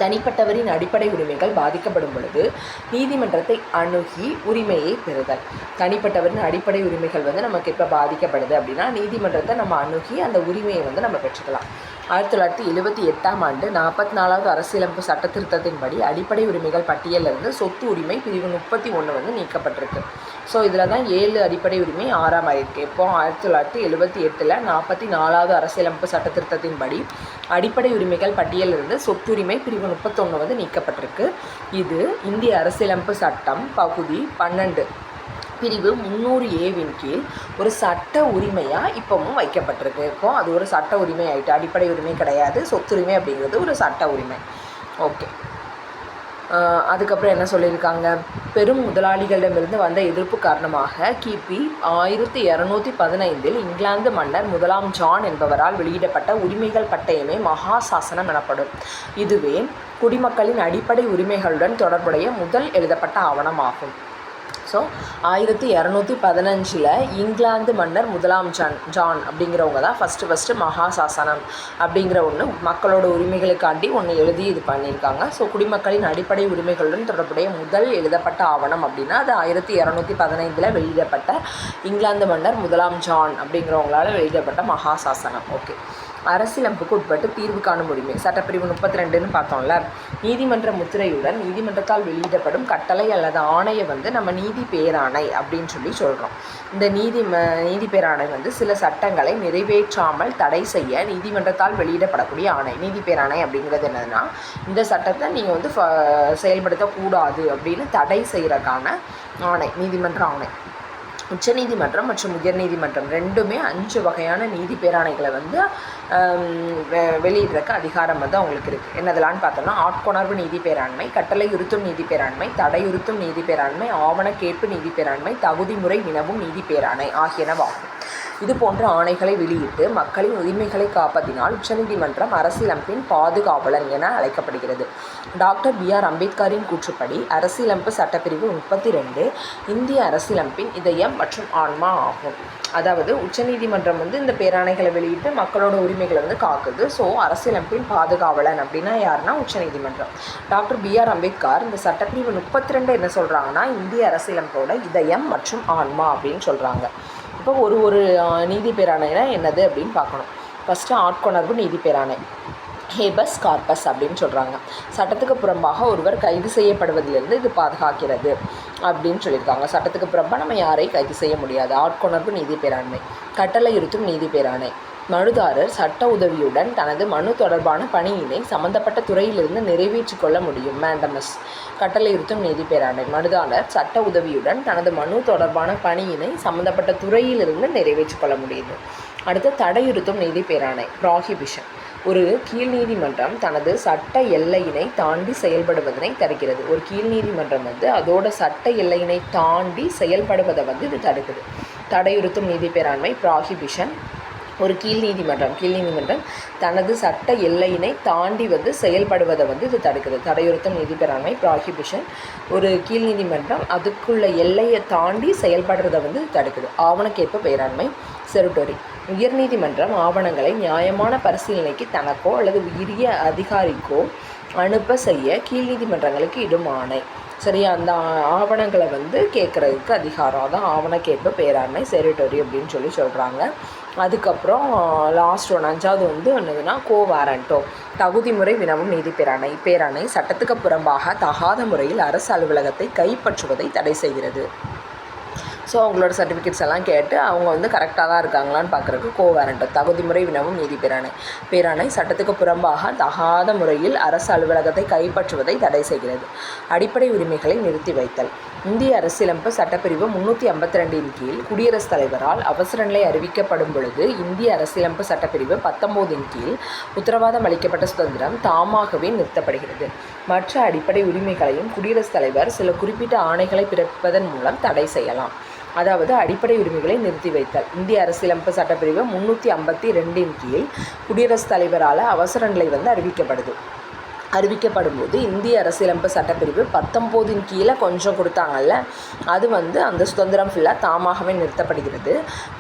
தனிப்பட்டவரின் அடிப்படை உரிமைகள் பாதிக்கப்படும் பொழுது நீதிமன்றத்தை அணுகி உரிமையை பெறுதல். தனிப்பட்டவரின் அடிப்படை உரிமைகள் வந்து நமக்கு இப்போ பாதிக்கப்படுது அப்படின்னா நீதிமன்றத்தை நம்ம அணுகி அந்த உரிமையை வந்து நம்ம பெற்றுக்கலாம். 1978ஆம் ஆண்டு 44வது அரசியலமைப்பு சட்ட திருத்தத்தின்படி அடிப்படை உரிமைகள் பட்டியலிருந்து சொத்து உரிமை பிரிவு 31 வந்து நீக்கப்பட்டிருக்கு. ஸோ இதில் தான் 7 அடிப்படை உரிமை 6ஆம் ஆயிருக்கு. இப்போ 1978 44வது அரசியலமைப்பு சட்ட திருத்தத்தின்படி அடிப்படை உரிமைகள் பட்டியலிருந்து சொத்துரிமை பிரிவு 31 வந்து நீக்கப்பட்டிருக்கு. இது இந்திய அரசியலமைப்பு சட்டம் பகுதி 12 பிரிவு 300A கீழ் ஒரு சட்ட உரிமையாக இப்போவும் வைக்கப்பட்டிருக்கு. இப்போது அது ஒரு சட்ட உரிமை ஆகிட்டு, அடிப்படை உரிமை கிடையாது. சொத்துரிமை அப்படிங்கிறது ஒரு சட்ட உரிமை. ஓகே, அதுக்கப்புறம் என்ன சொல்லியிருக்காங்க, பெரும் முதலாளிகளிடமிருந்து வந்த எதிர்ப்பு காரணமாக கிபி 1215 இங்கிலாந்து மன்னர் 1ஆம் ஜான் என்பவரால் வெளியிடப்பட்ட உரிமைகள் பட்டயமே மகாசாசனம் எனப்படும். இதுவே குடிமக்களின் அடிப்படை உரிமைகளுடன் தொடர்புடைய முதல் எழுதப்பட்ட ஆவணமாகும். ஸோ 1215 இங்கிலாந்து மன்னர் 1ஆம் ஜான் அப்படிங்கிறவங்க தான் ஃபஸ்ட்டு மகாசாசனம் அப்படிங்கிற ஒன்று மக்களோட உரிமைகளுக்காண்டி ஒன்று எழுதி இது பண்ணியிருக்காங்க. ஸோ குடிமக்களின் அடிப்படை உரிமைகளுடன் தொடர்புடைய முதல் எழுதப்பட்ட ஆவணம் அப்படின்னா அது 1215 வெளியிடப்பட்ட இங்கிலாந்து மன்னர் 1ஆம் ஜான் அப்படிங்கிறவங்களால் வெளியிடப்பட்ட மகாசாசனம். ஓகே, அரசியலமைப்புக்கு உட்பட்டு தீர்வு காணும் உரிமை. சட்டப்பிரிவு 32ன்னு பார்த்தோம்ல, நீதிமன்ற முத்திரையுடன் நீதிமன்றத்தால் வெளியிடப்படும் கட்டளை அல்லது ஆணையை வந்து நம்ம நீதி பேராணை அப்படின்னு சொல்கிறோம். இந்த நீதி பேராணை வந்து சில சட்டங்களை நிறைவேற்றாமல் தடை செய்ய நீதிமன்றத்தால் வெளியிடப்படக்கூடிய ஆணை. நீதி பேராணை அப்படிங்கிறது என்னதுன்னா, இந்த சட்டத்தை நீங்கள் வந்து செயல்படுத்தக்கூடாது அப்படின்னு தடை செய்கிறதுக்கான ஆணை, நீதிமன்ற ஆணை. உச்சநீதிமன்றம் மற்றும் உயர்நீதிமன்றம் ரெண்டுமே 5 வகையான நீதி பேராணைகளை வந்து வெளியிடுறதுக்கு அதிகாரம் வந்து அவங்களுக்கு இருக்குது. என்னதெல்லான்னு பார்த்தோம்னா, ஆட்கொணர்வு நீதி பேராண்மை, கட்டளையுறுத்தும் நீதி பேராண்மை, தடையுறுத்தும் நீதி பேராண்மை, ஆவண கேட்பு நீதி பேராண்மை, தகுதிமுறை வினவும் நீதி பேராணை ஆகியனவாகும். இது போன்ற ஆணைகளை வெளியிட்டு மக்களின் உரிமைகளை காப்பதினால் உச்சநீதிமன்றம் அரசியலமைப்பின் பாதுகாவலன் என அழைக்கப்படுகிறது. Doctor B.R. அம்பேத்கரின் கூற்றுப்படி அரசியலமைப்பு சட்டப்பிரிவு 32 இந்திய அரசியலமைப்பின் இதயம் மற்றும் ஆன்மா ஆகும். அதாவது உச்சநீதிமன்றம் வந்து இந்த பேராணைகளை வெளியிட்டு மக்களோட உரிமைகளை வந்து காக்குது. ஸோ அரசியலமைப்பின் பாதுகாவலன் அப்படின்னா யாருன்னா உச்சநீதிமன்றம். Doctor B.R. அம்பேத்கர் இந்த சட்டப்பிரிவு 32 என்ன சொல்கிறாங்கன்னா, இந்திய அரசியலமைப்போட இதயம் மற்றும் ஆன்மா அப்படின்னு சொல்கிறாங்க. இப்போ ஒரு நீதி பேராணைனா என்னது அப்படின்னு பார்க்கணும். ஃபஸ்ட்டு ஆட்கொணர்வு நீதி பேராணை, ஹேபஸ் கார்பஸ் அப்படின்னு சொல்கிறாங்க. சட்டத்துக்கு புறம்பாக ஒருவர் கைது செய்யப்படுவதிலிருந்து இது பாதுகாக்கிறது அப்படின்னு சொல்லியிருக்காங்க. சட்டத்துக்கு புறம்பாக நம்ம யாரையும் கைது செய்ய முடியாது. ஆட்கொணர்வு நீதி பேராண்மை. கட்டளையுறுத்தும் நீதி பேராணை, மனுதாரர் சட்ட உதவியுடன் தனது மனு தொடர்பான பணியினை சம்பந்தப்பட்ட துறையிலிருந்து நிறைவேற்றிக் கொள்ள முடியும். மேண்டமஸ். கட்டளையுறுத்தும் நீதி பேராணை, மனுதாரர் சட்ட உதவியுடன் தனது மனு தொடர்பான பணியினை சம்பந்தப்பட்ட துறையிலிருந்து நிறைவேற்றிக் கொள்ள முடியுது. அடுத்து தடையுறுத்தும் நீதி பேராணை, ப்ராஹிபிஷன். ஒரு கீழ் நீதிமன்றம் தனது சட்ட எல்லையினை தாண்டி செயல்படுவதனை தடுக்கிறது. ஒரு கீழ் நீதிமன்றம் வந்து அதோட சட்ட எல்லையினை தாண்டி செயல்படுவதை வந்து இது தடுக்குது. தடையுறுத்தும் நீதி பேராண்மை, ப்ராஹிபிஷன். ஒரு கீழ் நீதிமன்றம் தனது சட்ட எல்லையினை தாண்டி செயல்படுவதை இது தடுக்குது. தடையுறுத்தும் நீதி பெறாண்மை ப்ராஹிபிஷன். ஒரு கீழ் நீதிமன்றம் அதுக்குள்ள எல்லையை தாண்டி செயல்படுறதை தடுக்குது. ஆவணக்கேற்ப பேராண்மை செருட்டோரி. உயர்நீதிமன்றம் ஆவணங்களை நியாயமான பரிசீலனைக்கு தனக்கோ அல்லது உரிய அதிகாரிக்கோ அனுப்ப செய்ய கீழ் நீதிமன்றங்களுக்கு இடும் ஆணை. சரியா, அந்த ஆவணங்களை கேட்குறதுக்கு அதிகாரம். அதான் ஆவணக்கேற்ப பேராண்மை செரிட்டோரி அப்படின்னு சொல்கிறாங்க. அதுக்கப்புறம் லாஸ்ட் ஒன்று 5வது என்னதுன்னா கோவாரண்டோ. தகுதிமுறை வினவும் நீதி பேராணை சட்டத்துக்கு புறம்பாக தகாத முறையில் அரசு அலுவலகத்தை கைப்பற்றுவதை தடை செய்கிறது. ஸோ அவங்களோட சர்டிஃபிகேட்ஸ் எல்லாம் கேட்டு அவங்க கரெக்டாக தான் இருக்காங்களான்னு பார்க்குறதுக்கு கோவாரண்டோ. தகுதிமுறை வினவும் நீதி பேராணை சட்டத்துக்கு புறம்பாக தகாத முறையில் அரசு அலுவலகத்தை கைப்பற்றுவதை தடை செய்கிறது. அடிப்படை உரிமைகளை நிறுத்தி வைத்தல். இந்திய அரசியலமைப்பு சட்டப்பிரிவு 352 கீழ் குடியரசுத் தலைவரால் அவசர நிலை அறிவிக்கப்படும் பொழுது இந்திய அரசியலமைப்பு சட்டப்பிரிவு 19 கீழ் உத்தரவாதம் அளிக்கப்பட்ட சுதந்திரம் தாமாகவே நிறுத்தப்படுகிறது. மற்ற அடிப்படை உரிமைகளையும் குடியரசுத் தலைவர் சில குறிப்பிட்ட ஆணைகளை பிறப்பிப்பதன் மூலம் தடை செய்யலாம். அதாவது அடிப்படை உரிமைகளை நிறுத்தி வைத்தல். இந்திய அரசியலமைப்பு சட்டப்பிரிவு 352 கீழ் குடியரசுத் தலைவரால் அவசர நிலை அறிவிக்கப்படும் போது இந்திய அரசியலமைப்பு சட்டப்பிரிவு 19 கீழே கொஞ்சம் கொடுத்தாங்கல்ல, அது அந்த சுதந்திரம் ஃபுல்லாக தாமாகவே நிறுத்தப்படுகிறது.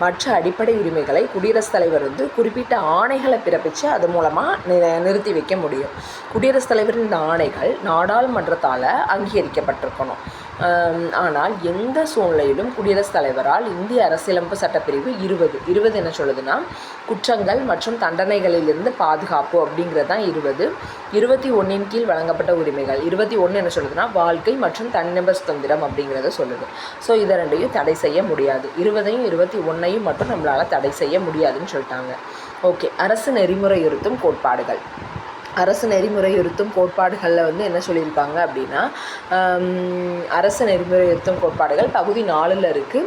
மற்ற அடிப்படை உரிமைகளை குடியரசுத் தலைவர் குறிப்பிட்ட ஆணைகளை பிறப்பித்து அது மூலமாக நிறுத்தி வைக்க முடியும். குடியரசுத் தலைவரின் இந்த ஆணைகள் நாடாளுமன்றத்தால் அங்கீகரிக்கப்பட்டிருக்கணும். ஆனால் எந்த சூழ்நிலையிலும் குடியரசுத் தலைவரால் இந்திய அரசியலமைப்பு சட்டப்பிரிவு 20 என்ன சொல்லுதுன்னா, குற்றங்கள் மற்றும் தண்டனைகளிலிருந்து பாதுகாப்பு அப்படிங்கிறது தான் 21 கீழ் வழங்கப்பட்ட உரிமைகள். 21 என்ன சொல்லுதுன்னா, வாழ்க்கை மற்றும் தனிநபர் சுதந்திரம் அப்படிங்கிறத சொல்லுது. ஸோ இதை ரெண்டையும் தடை செய்ய முடியாது. 20ஐயும் 21ஐயும் மட்டும் நம்மளால் தடை செய்ய முடியாதுன்னு சொல்லிட்டாங்க. ஓகே, அரசு நெறிமுறையுறுத்தும் கோட்பாடுகள். அரசு நெறிமுறையுறுத்தும் கோட்பாடுகளில் என்ன சொல்லியிருக்காங்க அப்படின்னா, அரசு நெறிமுறையுறுத்தும் கோட்பாடுகள் பகுதி 4ல் இருக்குது.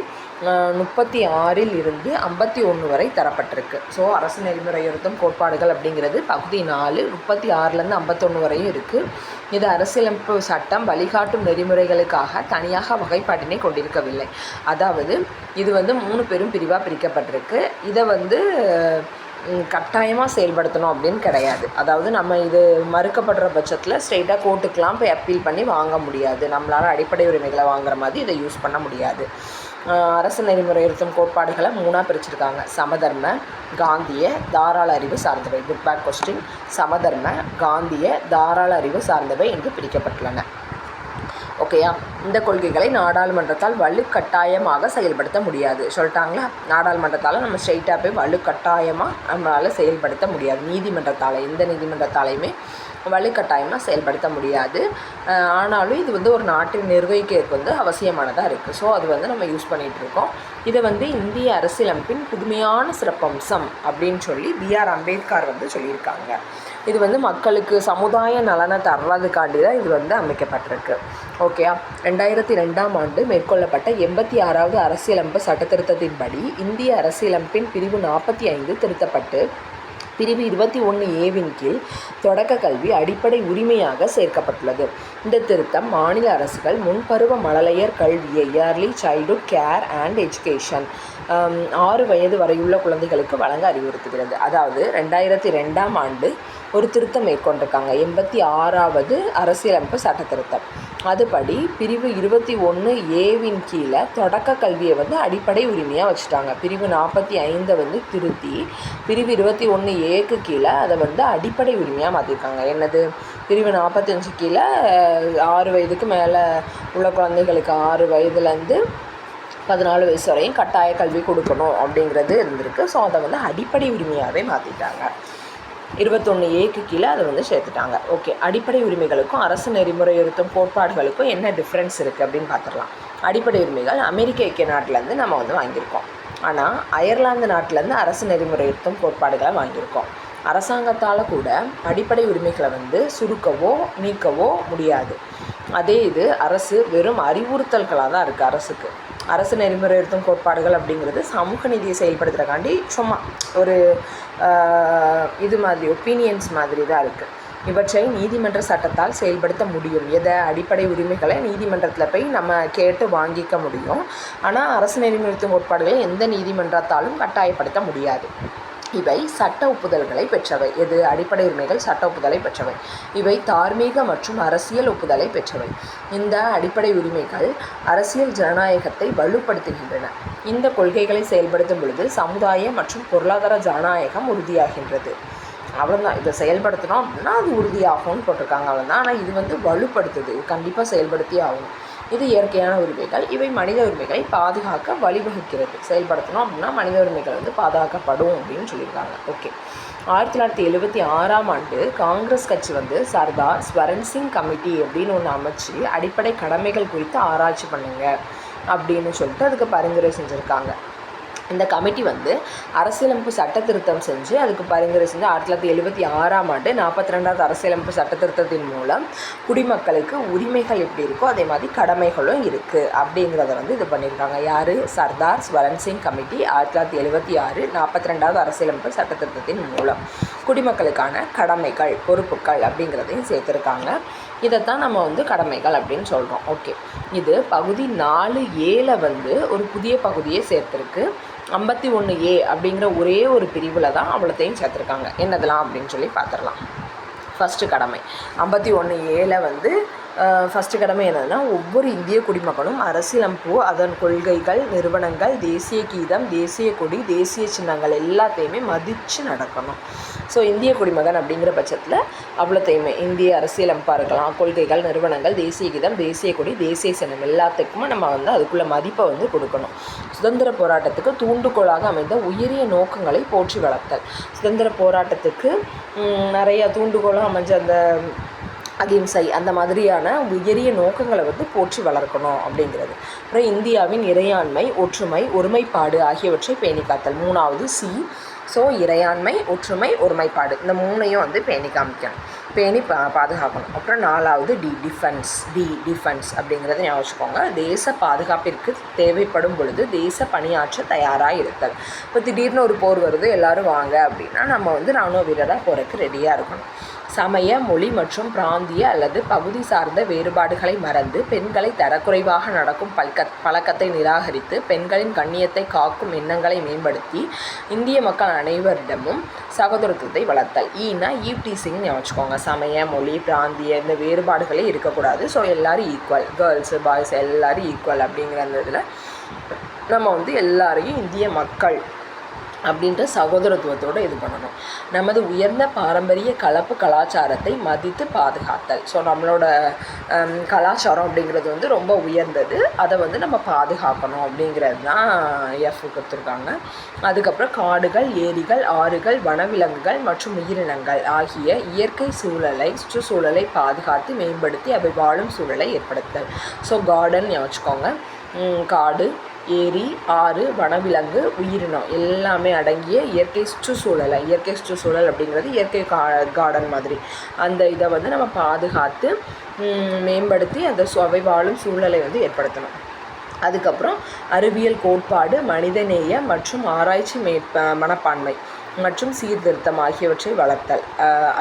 36 இருந்து 51 வரை தரப்பட்டிருக்கு. ஸோ அரசு நெறிமுறையுறுத்தும் கோட்பாடுகள் அப்படிங்கிறது பகுதி 4 36லேருந்து 51 வரையும் இருக்குது. இது அரசியலமைப்பு சட்டம் வழிகாட்டும் நெறிமுறைகளுக்காக தனியாக வகைப்பாட்டினை கொண்டிருக்கவில்லை. அதாவது இது 3 பெரும் பிரிவாக பிரிக்கப்பட்டிருக்கு. இதை கட்டாயமாக செயல்படுத்தணும் அப்படின்னு கிடையாது. அதாவது நம்ம இது மறுக்கப்படுற பட்சத்தில் ஸ்ட்ரெயிட்டாக கோர்ட்டுக்கெலாம் போய் அப்பீல் பண்ணி வாங்க முடியாது. நம்மளால் அடிப்படை உரிமைகளை வாங்குற மாதிரி இதை யூஸ் பண்ண முடியாது. அரசு நெறிமுறையுறுத்தும் கோட்பாடுகளை 3ஆக பிரிச்சிருக்காங்க. சமதர்ம, காந்திய, தாராள அறிவு சார்ந்தவை. Good back question. சமதர்ம, காந்திய, தாராள அறிவு சார்ந்தவை என்று பிரிக்கப்பட்டுள்ளன. ஓகேயா, இந்த கொள்கைகளை நாடாளுமன்றத்தால் வலுக்கட்டாயமாக செயல்படுத்த முடியாது சொல்லிட்டாங்களா. நாடாளுமன்றத்தால் நம்ம ஸ்ட்ரெயிட்டாக போய் வலுக்கட்டாயமாக நம்மளால் செயல்படுத்த முடியாது. நீதிமன்றத்தால் எந்த நீதிமன்றத்தாலையுமே வலுக்கட்டாயமாக செயல்படுத்த முடியாது. ஆனாலும் இது ஒரு நாட்டை நிர்வகிக்கிறதுக்கு அவசியமானதாக இருக்குது. ஸோ அது நம்ம யூஸ் பண்ணிகிட்ருக்கோம். இதை இந்திய அரசியலமைப்பின் புதுமையான சிறப்பம்சம் அப்படின்னு சொல்லி B.R. அம்பேத்கர் சொல்லியிருக்காங்க. இது மக்களுக்கு சமுதாய நலனை தர்றதுக்காண்டி தான் இது அமைக்கப்பட்டிருக்கு. ஓகே, 2002ஆம் ஆண்டு மேற்கொள்ளப்பட்ட 86வது அரசியலமைப்பு சட்டத்திருத்தத்தின்படி இந்திய அரசியலமைப்பின் பிரிவு 45 திருத்தப்பட்டு பிரிவு 21A கீழ் தொடக்க கல்வி அடிப்படை உரிமையாக சேர்க்கப்பட்டுள்ளது. இந்த திருத்தம் மாநில அரசுகள் முன்பருவ மழலையர் கல்வியை early childhood care and education 6 வயது வரையுள்ள குழந்தைகளுக்கு வழங்க அறிவுறுத்துகிறது. அதாவது 2002ஆம் ஆண்டு ஒரு திருத்தம் மேற்கொண்டிருக்காங்க. 86வது அரசியலமைப்பு சட்ட திருத்தம். அதுபடி பிரிவு 21A கீழே தொடக்க கல்வியை அடிப்படை உரிமையாக வச்சுட்டாங்க. பிரிவு 45 திருத்தி பிரிவு 21A கீழே அதை அடிப்படை உரிமையாக மாற்றிருக்காங்க. என்னது, பிரிவு 45 கீழே 6 வயதுக்கு மேலே உள்ள குழந்தைகளுக்கு 6 வயதுலேருந்து 14 வயசு வரையும் கட்டாய கல்வி கொடுக்கணும் அப்படிங்கிறது இருந்திருக்கு. ஸோ அதை அடிப்படை உரிமையாகவே மாற்றிட்டாங்க. 21A கீழே அதை சேர்த்துட்டாங்க. ஓகே, அடிப்படை உரிமைகளுக்கும் அரசு நெறிமுறையுறுத்தும் கோட்பாடுகளுக்கும் என்ன டிஃப்ரென்ஸ் இருக்குது அப்படின்னு பார்த்துடலாம். அடிப்படை உரிமைகள் அமெரிக்க ஐக்கிய நாட்டிலேருந்து நம்ம வாங்கியிருக்கோம். ஆனால் அயர்லாந்து நாட்டிலேருந்து அரசு நெறிமுறையுறுத்தும் கோட்பாடுகளை வாங்கியிருக்கோம். அரசாங்கத்தால் கூட அடிப்படை உரிமைகளை சுருக்கவோ நீக்கவோ முடியாது. அதே இது அரசு வெறும் அறிவுறுத்தல்களாக தான் இருக்குது. அரசுக்கு அரசு நெறிமுறையுறுத்தும் கோட்பாடுகள் அப்படிங்கிறது சமூக நீதியை செயல்படுத்துகிறக்காண்டி சும்மா ஒரு இது மாதிரி ஒப்பீனியன்ஸ் மாதிரி தான் இருக்குது. இவற்றை நீதிமன்ற சட்டத்தால் செயல்படுத்த முடியும். எதை, அடிப்படை உரிமைகளை நீதிமன்றத்தில் போய் நம்ம கேட்டு வாங்கிக்க முடியும். ஆனால் அரசு நெறிமுறையுறுத்தும் கோட்பாடுகளை எந்த நீதிமன்றத்தாலும் கட்டாயப்படுத்த முடியாது. இவை சட்ட ஒப்புதல்களை பெற்றவை. எது? அடிப்படை உரிமைகள் சட்ட ஒப்புதலை பெற்றவை. இவை தார்மீக மற்றும் அரசியல் ஒப்புதலை பெற்றவை. இந்த அடிப்படை உரிமைகள் அரசியல் ஜனநாயகத்தை வலுப்படுத்துகின்றன. இந்த கொள்கைகளை செயல்படுத்தும் பொழுது சமுதாய மற்றும் பொருளாதார ஜனநாயகம் உறுதியாகின்றது. அவ்வளோதான். இதை செயல்படுத்தணும் அப்படின்னா அது உறுதியாகும்னு போட்டிருக்காங்க, அவ்வளோதான். ஆனால் இது வலுப்படுத்துது, கண்டிப்பாக செயல்படுத்தி ஆகும். இது இயற்கையான உரிமைகள். இவை மனித உரிமைகளை பாதுகாக்க வழிவகுக்கிறது. செயல்படுத்தணும் அப்படின்னா மனித உரிமைகள் பாதுகாக்கப்படும் அப்படின்னு சொல்லியிருக்காங்க. ஓகே. 1976 காங்கிரஸ் கட்சி சர்தார் ஸ்வரன் சிங் கமிட்டி அப்படின்னு ஒன்று அமைச்சு அடிப்படை கடமைகள் குறித்து ஆராய்ச்சி பண்ணுங்க அப்படின்னு சொல்லிட்டு அதுக்கு பரிந்துரை செஞ்சுருக்காங்க. இந்த கமிட்டி அரசியலமைப்பு சட்ட திருத்தம் செஞ்சு அதுக்கு பரிந்துரை செஞ்சு 1976 42வது அரசியலமைப்பு சட்ட திருத்தத்தின் மூலம் குடிமக்களுக்கு உரிமைகள் எப்படி இருக்கோ அதே மாதிரி கடமைகளும் இருக்குது அப்படிங்கிறத இது பண்ணியிருக்காங்க. யார்? சர்தார் ஸ்வரன் சிங் கமிட்டி 1976 42வது அரசியலமைப்பு சட்ட திருத்தத்தின் மூலம் குடிமக்களுக்கான கடமைகள் பொறுப்புகள் அப்படிங்கிறதையும் சேர்த்துருக்காங்க. இதைத்தான் நம்ம கடமைகள் அப்படின்னு சொல்கிறோம். ஓகே. இது பகுதி 4A ஒரு புதிய பகுதியை சேர்த்துருக்கு. 51A அப்படிங்கிற ஒரே ஒரு பிரிவில் தான் அவ்வளோத்தையும் சேர்த்துருக்காங்க. என்னதெல்லாம் அப்படின்னு சொல்லி பார்த்துடலாம். ஃபஸ்ட்டு கடமை 51A ஃபஸ்ட்டு கடமை என்னதுன்னா, ஒவ்வொரு இந்திய குடிமகனும் அரசியலமைப்பு, அதன் கொள்கைகள், நிறுவனங்கள், தேசிய கீதம், தேசிய கொடி, தேசிய சின்னங்கள் எல்லாத்தையுமே மதித்து நடக்கணும். ஸோ இந்திய குடிமகன் அப்படிங்கிற பட்சத்தில் அவ்வளோத்தையுமே இந்திய அரசியலமைப்பாக இருக்கலாம், கொள்கைகள், நிறுவனங்கள், தேசிய கீதம், தேசிய கொடி, தேசிய சின்னம் எல்லாத்துக்குமே நம்ம அதுக்குள்ள மதிப்பை கொடுக்கணும். சுதந்திர போராட்டத்துக்கு தூண்டுகோலாக அமைந்த உயரிய நோக்கங்களை போற்றி வளர்த்தல். சுதந்திர போராட்டத்துக்கு நிறைய தூண்டுகோலாக அமைஞ்ச அந்த அகிம்சை அந்த மாதிரியான உயரிய நோக்கங்களை போற்றி வளர்க்கணும் அப்படிங்கிறது. அப்புறம் இந்தியாவின் இறையாண்மை, ஒற்றுமை, ஒருமைப்பாடு ஆகியவற்றை பேணி காத்தல். 3வது C. ஸோ இறையாண்மை, ஒற்றுமை, ஒருமைப்பாடு இந்த 3ஐயும் பேணி காமிக்கணும், பேணி பாதுகாக்கணும். அப்புறம் 4வது டிஃபென்ஸ் அப்படிங்கிறத ஞாபகம் வச்சுக்கோங்க. தேச பாதுகாப்பிற்கு தேவைப்படும் பொழுது தேச பணியாற்ற தயாராக இருத்தல். இப்போ திடீர்னு ஒரு போர் வருது, எல்லோரும் வாங்க அப்படின்னா நம்ம இராணுவ வீரராக போகிறதுக்கு ரெடியாக இருக்கணும். சமய, மொழி மற்றும் பிராந்திய அல்லது பகுதி சார்ந்த வேறுபாடுகளை மறந்து பெண்களை தரக்குறைவாக நடக்கும் பழக்கத்தை நிராகரித்து பெண்களின் கண்ணியத்தை காக்கும் எண்ணங்களை மேம்படுத்தி இந்திய மக்கள் அனைவரிடமும் சகோதரத்துவத்தை வளர்த்தல். ஈவ் டீசிங்னு வச்சுக்கோங்க. சமய, மொழி, பிராந்திய இந்த வேறுபாடுகளே இருக்கக்கூடாது. ஸோ எல்லோரும் ஈக்குவல், கேர்ள்ஸு பாய்ஸ் எல்லோரும் ஈக்குவல் அப்படிங்கிற அந்த இதில் நம்ம எல்லாரையும் இந்திய மக்கள் அப்படின்ற சகோதரத்துவத்தோடு இது பண்ணணும். நமது உயர்ந்த பாரம்பரிய கலப்பு கலாச்சாரத்தை மதித்து பாதுகாத்தல். ஸோ நம்மளோட கலாச்சாரம் அப்படிங்கிறது ரொம்ப உயர்ந்தது, அதை நம்ம பாதுகாக்கணும் அப்படிங்கிறது தான் எஃப் கொடுத்துருக்காங்க. அதுக்கப்புறம் காடுகள், ஏரிகள், ஆறுகள், வனவிலங்குகள் மற்றும் உயிரினங்கள் ஆகிய இயற்கை சுற்றுச்சூழலை பாதுகாத்து மேம்படுத்தி அவை வாழும் சூழலை ஏற்படுத்தல். ஸோ கார்டன் வச்சுக்கோங்க. காடு, ஏரி, ஆறு, வனவிலங்கு, உயிரினம் எல்லாமே அடங்கிய இயற்கை சுற்றுச்சூழல் அப்படிங்கிறது இயற்கை கார்டன் மாதிரி அந்த இதை நம்ம பாதுகாத்து மேம்படுத்தி அந்த அவை வாழும் சூழலை ஏற்படுத்தணும். அதுக்கப்புறம் அறிவியல் கோட்பாடு, மனிதநேய மற்றும் ஆராய்ச்சி மனப்பான்மை மற்றும் சீர்திருத்தம் ஆகியவற்றை வளர்த்தல்.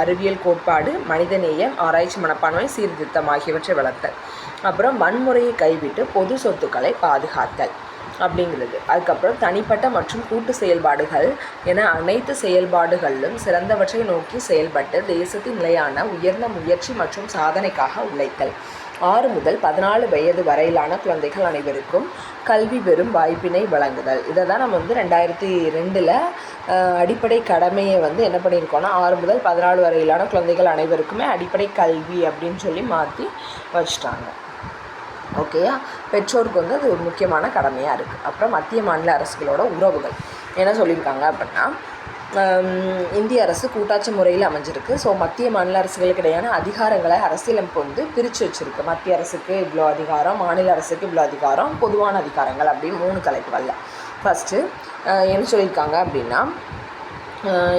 அறிவியல் கோட்பாடு, மனிதநேயம், ஆராய்ச்சி மனப்பான்மை, சீர்திருத்தம் ஆகியவற்றை வளர்த்தல். அப்புறம் வன்முறையை கைவிட்டு பொது சொத்துக்களை பாதுகாத்தல் அப்படிங்கிறது. அதுக்கப்புறம் தனிப்பட்ட மற்றும் கூட்டு செயல்பாடுகள் என அனைத்து செயல்பாடுகளிலும் சிறந்தவற்றை நோக்கி செயல்பட்டு தேசத்தின் நிலையான உயர்ந்த முயற்சி மற்றும் சாதனைக்காக உழைத்தல். 6 முதல் 14 வயது வரையிலான குழந்தைகள் அனைவருக்கும் கல்வி பெறும் வாய்ப்பினை வழங்குதல். இதை தான் நம்ம 2002 அடிப்படை கடமையை என்ன பண்ணியிருக்கோன்னா 6 முதல் 14 வரையிலான குழந்தைகள் அனைவருக்குமே அடிப்படை கல்வி அப்படின்னு சொல்லி மாற்றி வச்சிட்டாங்க. ஓகேயா? பெற்றோருக்கு அது ஒரு முக்கியமான கடமையாக இருக்குது. அப்புறம் மத்திய மாநில அரசுகளோட உறவுகள் என்ன சொல்லியிருக்காங்க அப்படின்னா, இந்திய அரசு கூட்டாட்சி முறையில் அமைஞ்சிருக்கு. ஸோ மத்திய மாநில அரசுகளுக்கு இடையான அதிகாரங்களை அரசியலமைப்பு பிரித்து வச்சுருக்கு. மத்திய அரசுக்கு இவ்வளோ அதிகாரம், மாநில அரசுக்கு இவ்வளோ அதிகாரம், பொதுவான அதிகாரங்கள் அப்படின்னு 3 தலைப்புகளில். ஃபஸ்ட்டு என்ன சொல்லியிருக்காங்க அப்படின்னா,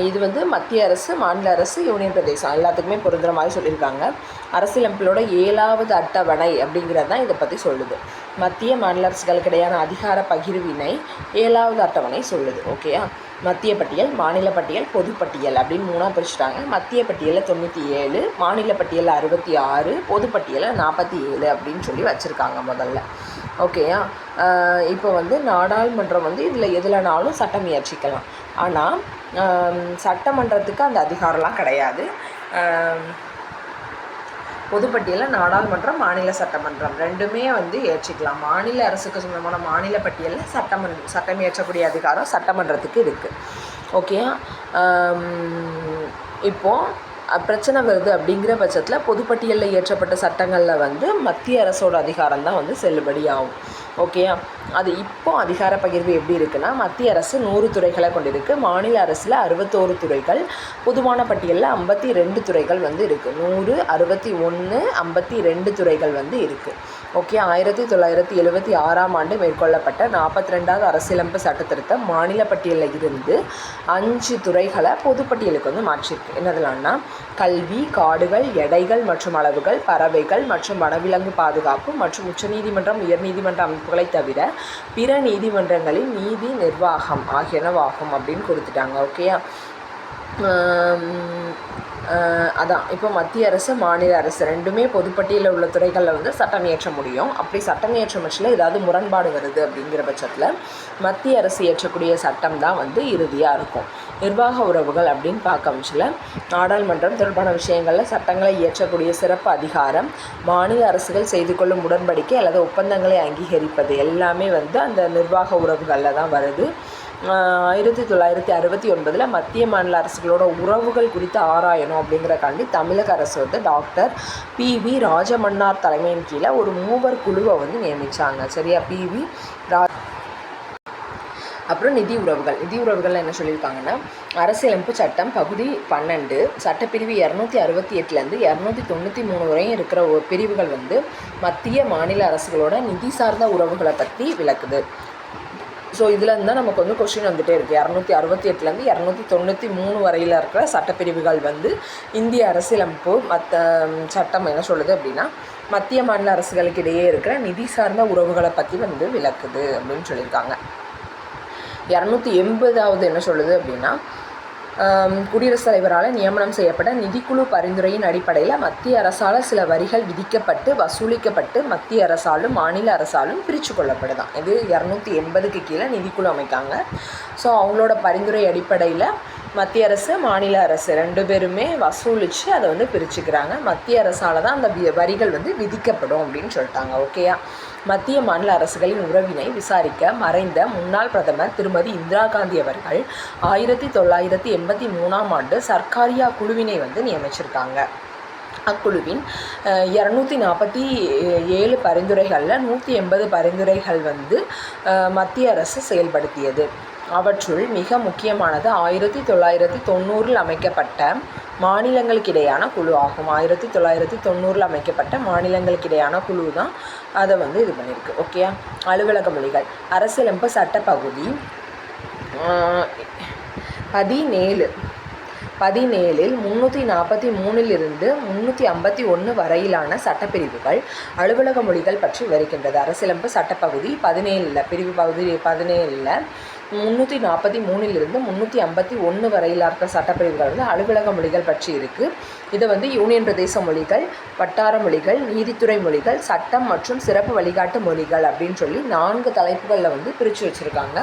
இது மத்திய அரசு, மாநில அரசு, யூனியன் பிரதேசம் எல்லாத்துக்குமே பொருந்துகிற மாதிரி சொல்லியிருக்காங்க. அரசியலமைப்பிலோட 7வது அட்டவணை அப்படிங்கிறது தான் இதை பற்றி சொல்லுது. மத்திய மாநில அரசுகளுக்கு இடையான அதிகார பகிர்வினை 7வது அட்டவணை சொல்லுது. ஓகேயா? மத்திய பட்டியல், மாநில பட்டியல், பொதுப்பட்டியல் அப்படின்னு 3ஆக பிரிச்சுட்டாங்க. மத்திய பட்டியலில் 97, மாநில பட்டியலில் 66, பொதுப்பட்டியலில் 47 அப்படின்னு சொல்லி வச்சுருக்காங்க முதல்ல. ஓகேயா. இப்போ வந்து நாடாளுமன்றம் வந்து இதில் எதுலனாலும் சட்டம் இயற்றிக்கலாம். ஆனால் சட்டமன்றத்துக்கு அந்த அதிகாரம்லாம் கிடையாது. பொதுப்பட்டியலில் நாடாளுமன்றம், மாநில சட்டமன்றம் ரெண்டுமே வந்து ஏற்றிக்கலாம். மாநில அரசுக்கு சொந்தமான மாநில பட்டியலில் சட்டம் இயற்றக்கூடிய அதிகாரம் சட்டமன்றத்துக்கு இருக்குது. ஓகேயா. இப்போது பிரச்சனை வருது அப்படிங்கிற பட்சத்தில் பொதுப்பட்டியலில் இயற்றப்பட்ட சட்டங்களில் வந்து மத்திய அரசோட அதிகாரம் தான் வந்து செல்லுபடி ஆகும். ஓகேயா. அது இப்போது அதிகார பகிர்வு எப்படி இருக்குன்னா, மத்திய அரசு 100 துறைகளை கொண்டிருக்கு, மாநில அரசில் 61 துறைகள், பொதுவான பட்டியலில் 52 துறைகள் வந்து இருக்குது. 100, 61, 52 துறைகள் வந்து இருக்குது. ஓகே. 1976ஆம் ஆண்டு மேற்கொள்ளப்பட்ட 42வது அரசியலமைப்பு சட்டத்திருத்தம் மாநில பட்டியலில் இருந்து 5 துறைகளை பொதுப்பட்டியலுக்கு வந்து மாற்றிருக்கு. என்னதுலான்னா கல்வி, காடுகள், எடைகள் மற்றும் அளவுகள், பறவைகள் மற்றும் வனவிலங்கு பாதுகாப்பு மற்றும் உச்சநீதிமன்றம், உயர்நீதிமன்ற அமைப்புகளை தவிர பிற நீதிமன்றங்களின் நீதி நிர்வாகம் ஆகியனவாகும் அப்படின்னு கொடுத்துட்டாங்க. ஓகேயா. அதான் இப்போ மத்திய அரசு, மாநில அரசு ரெண்டுமே பொதுப்பட்டியலில் உள்ள துறைகளில் வந்து சட்டம் இயற்ற முடியும். அப்படி சட்டம் இயற்ற பட்சத்தில் ஏதாவது முரண்பாடு வருது அப்படிங்கிற பட்சத்தில் மத்திய அரசு இயற்றக்கூடிய சட்டம் தான் வந்து இறுதியாக இருக்கும். நிர்வாக உறவுகள் அப்படின்னு பார்க்கமிச்சில் நாடாளுமன்றம் தொடர்பான விஷயங்களில் சட்டங்களை இயற்றக்கூடிய சிறப்பு அதிகாரம், மாநில அரசுகள் செய்து கொள்ளும் உடன்படிக்கை அல்லது ஒப்பந்தங்களை அங்கீகரிப்பது எல்லாமே வந்து அந்த நிர்வாக உறவுகளில் தான் வருது. 1969 மத்திய மாநில அரசுகளோட உறவுகள் குறித்து ஆராயணும் அப்படிங்கிறக்காண்டி தமிழக அரசு வந்து டாக்டர் PV ராஜமன்னார் தலைமையின் கீழே ஒரு 3 குழுவை வந்து நியமித்தாங்க. சரியா. PV அப்புறம் நிதி உறவுகள் என்ன சொல்லியிருக்காங்கன்னா, அரசியலமைப்பு சட்டம் பகுதி 12 சட்டப்பிரிவு 268லேருந்து 293 வரையும் இருக்கிற ஒரு பிரிவுகள் வந்து மத்திய மாநில அரசுகளோட நிதி சார்ந்த உறவுகளை பற்றி விளக்குது. ஸோ இதில் இருந்தால் நமக்கு வந்து கொஸ்டின் வந்துகிட்டே இருக்குது. 268லேருந்து 293 வரையில் இருக்கிற சட்டப்பிரிவுகள் வந்து இந்திய அரசியலமைப்பு சட்டம் என்ன சொல்லுது அப்படின்னா, மத்திய மாநில அரசுகளுக்கு இடையே இருக்கிற நிதி சார்ந்த உறவுகளை பற்றி வந்து விளக்குது அப்படின்னு சொல்லியிருக்காங்க. 280வது என்ன சொல்லுது அப்படின்னா, குடியரசுத் தலைவரால் நியமனம் செய்யப்பட்ட நிதிக்குழு பரிந்துரையின் அடிப்படையில் மத்திய அரசால் சில வரிகள் விதிக்கப்பட்டு வசூலிக்கப்பட்டு மத்திய அரசாலும் மாநில அரசாலும் பிரித்து கொள்ளப்படுதான். இது 280க்கு கீழே நிதிக்குழு அமைக்காங்க. ஸோ அவங்களோட பரிந்துரை அடிப்படையில் மத்திய அரசு, மாநில அரசு ரெண்டு பேருமே வசூலித்து அதை வந்து பிரிச்சுக்கிறாங்க. மத்திய அரசால் தான் அந்த வரிகள் வந்து விதிக்கப்படும் அப்படின்னு சொல்லிட்டாங்க. ஓகேயா. மத்திய மாநில அரசுகளின் உறவினை விசாரிக்க மறைந்த முன்னாள் பிரதமர் திருமதி இந்திரா காந்தி அவர்கள் 1983ஆம் ஆண்டு சர்க்காரியா குழுவினை வந்து நியமிச்சிருக்காங்க. அக்குழுவின் 247 பரிந்துரைகளில் 180 பரிந்துரைகள் வந்து மத்திய அரசு செயல்படுத்தியது. அவற்றுள் மிக முக்கியமானது 1990 அமைக்கப்பட்ட மாநிலங்களுக்கிடையான குழு ஆகும். 1990 அமைக்கப்பட்ட மாநிலங்களுக்கிடையான குழு தான் அதை வந்து இது பண்ணியிருக்கு. ஓகே. அலுவலக மொழிகள். அரசியலமைப்பு சட்ட பகுதி 17 343 351 வரையிலான சட்டப்பிரிவுகள் அலுவலக மொழிகள் பற்றி விவரிக்கின்றது. அரசியலமைப்பு சட்டப்பகுதி 17 பிரிவு பகுதி 17 343 351 வரையிலான இருக்க சட்டப்பிரிவுகள் வந்து அலுவலக மொழிகள் பற்றி இருக்குது. இதை வந்து யூனியன் பிரதேச மொழிகள், வட்டார மொழிகள், நீதித்துறை மொழிகள், சட்டம் மற்றும் சிறப்பு வழிகாட்டு மொழிகள் அப்படின்னு சொல்லி 4 தலைப்புகளில் வந்து பிரித்து வச்சுருக்காங்க.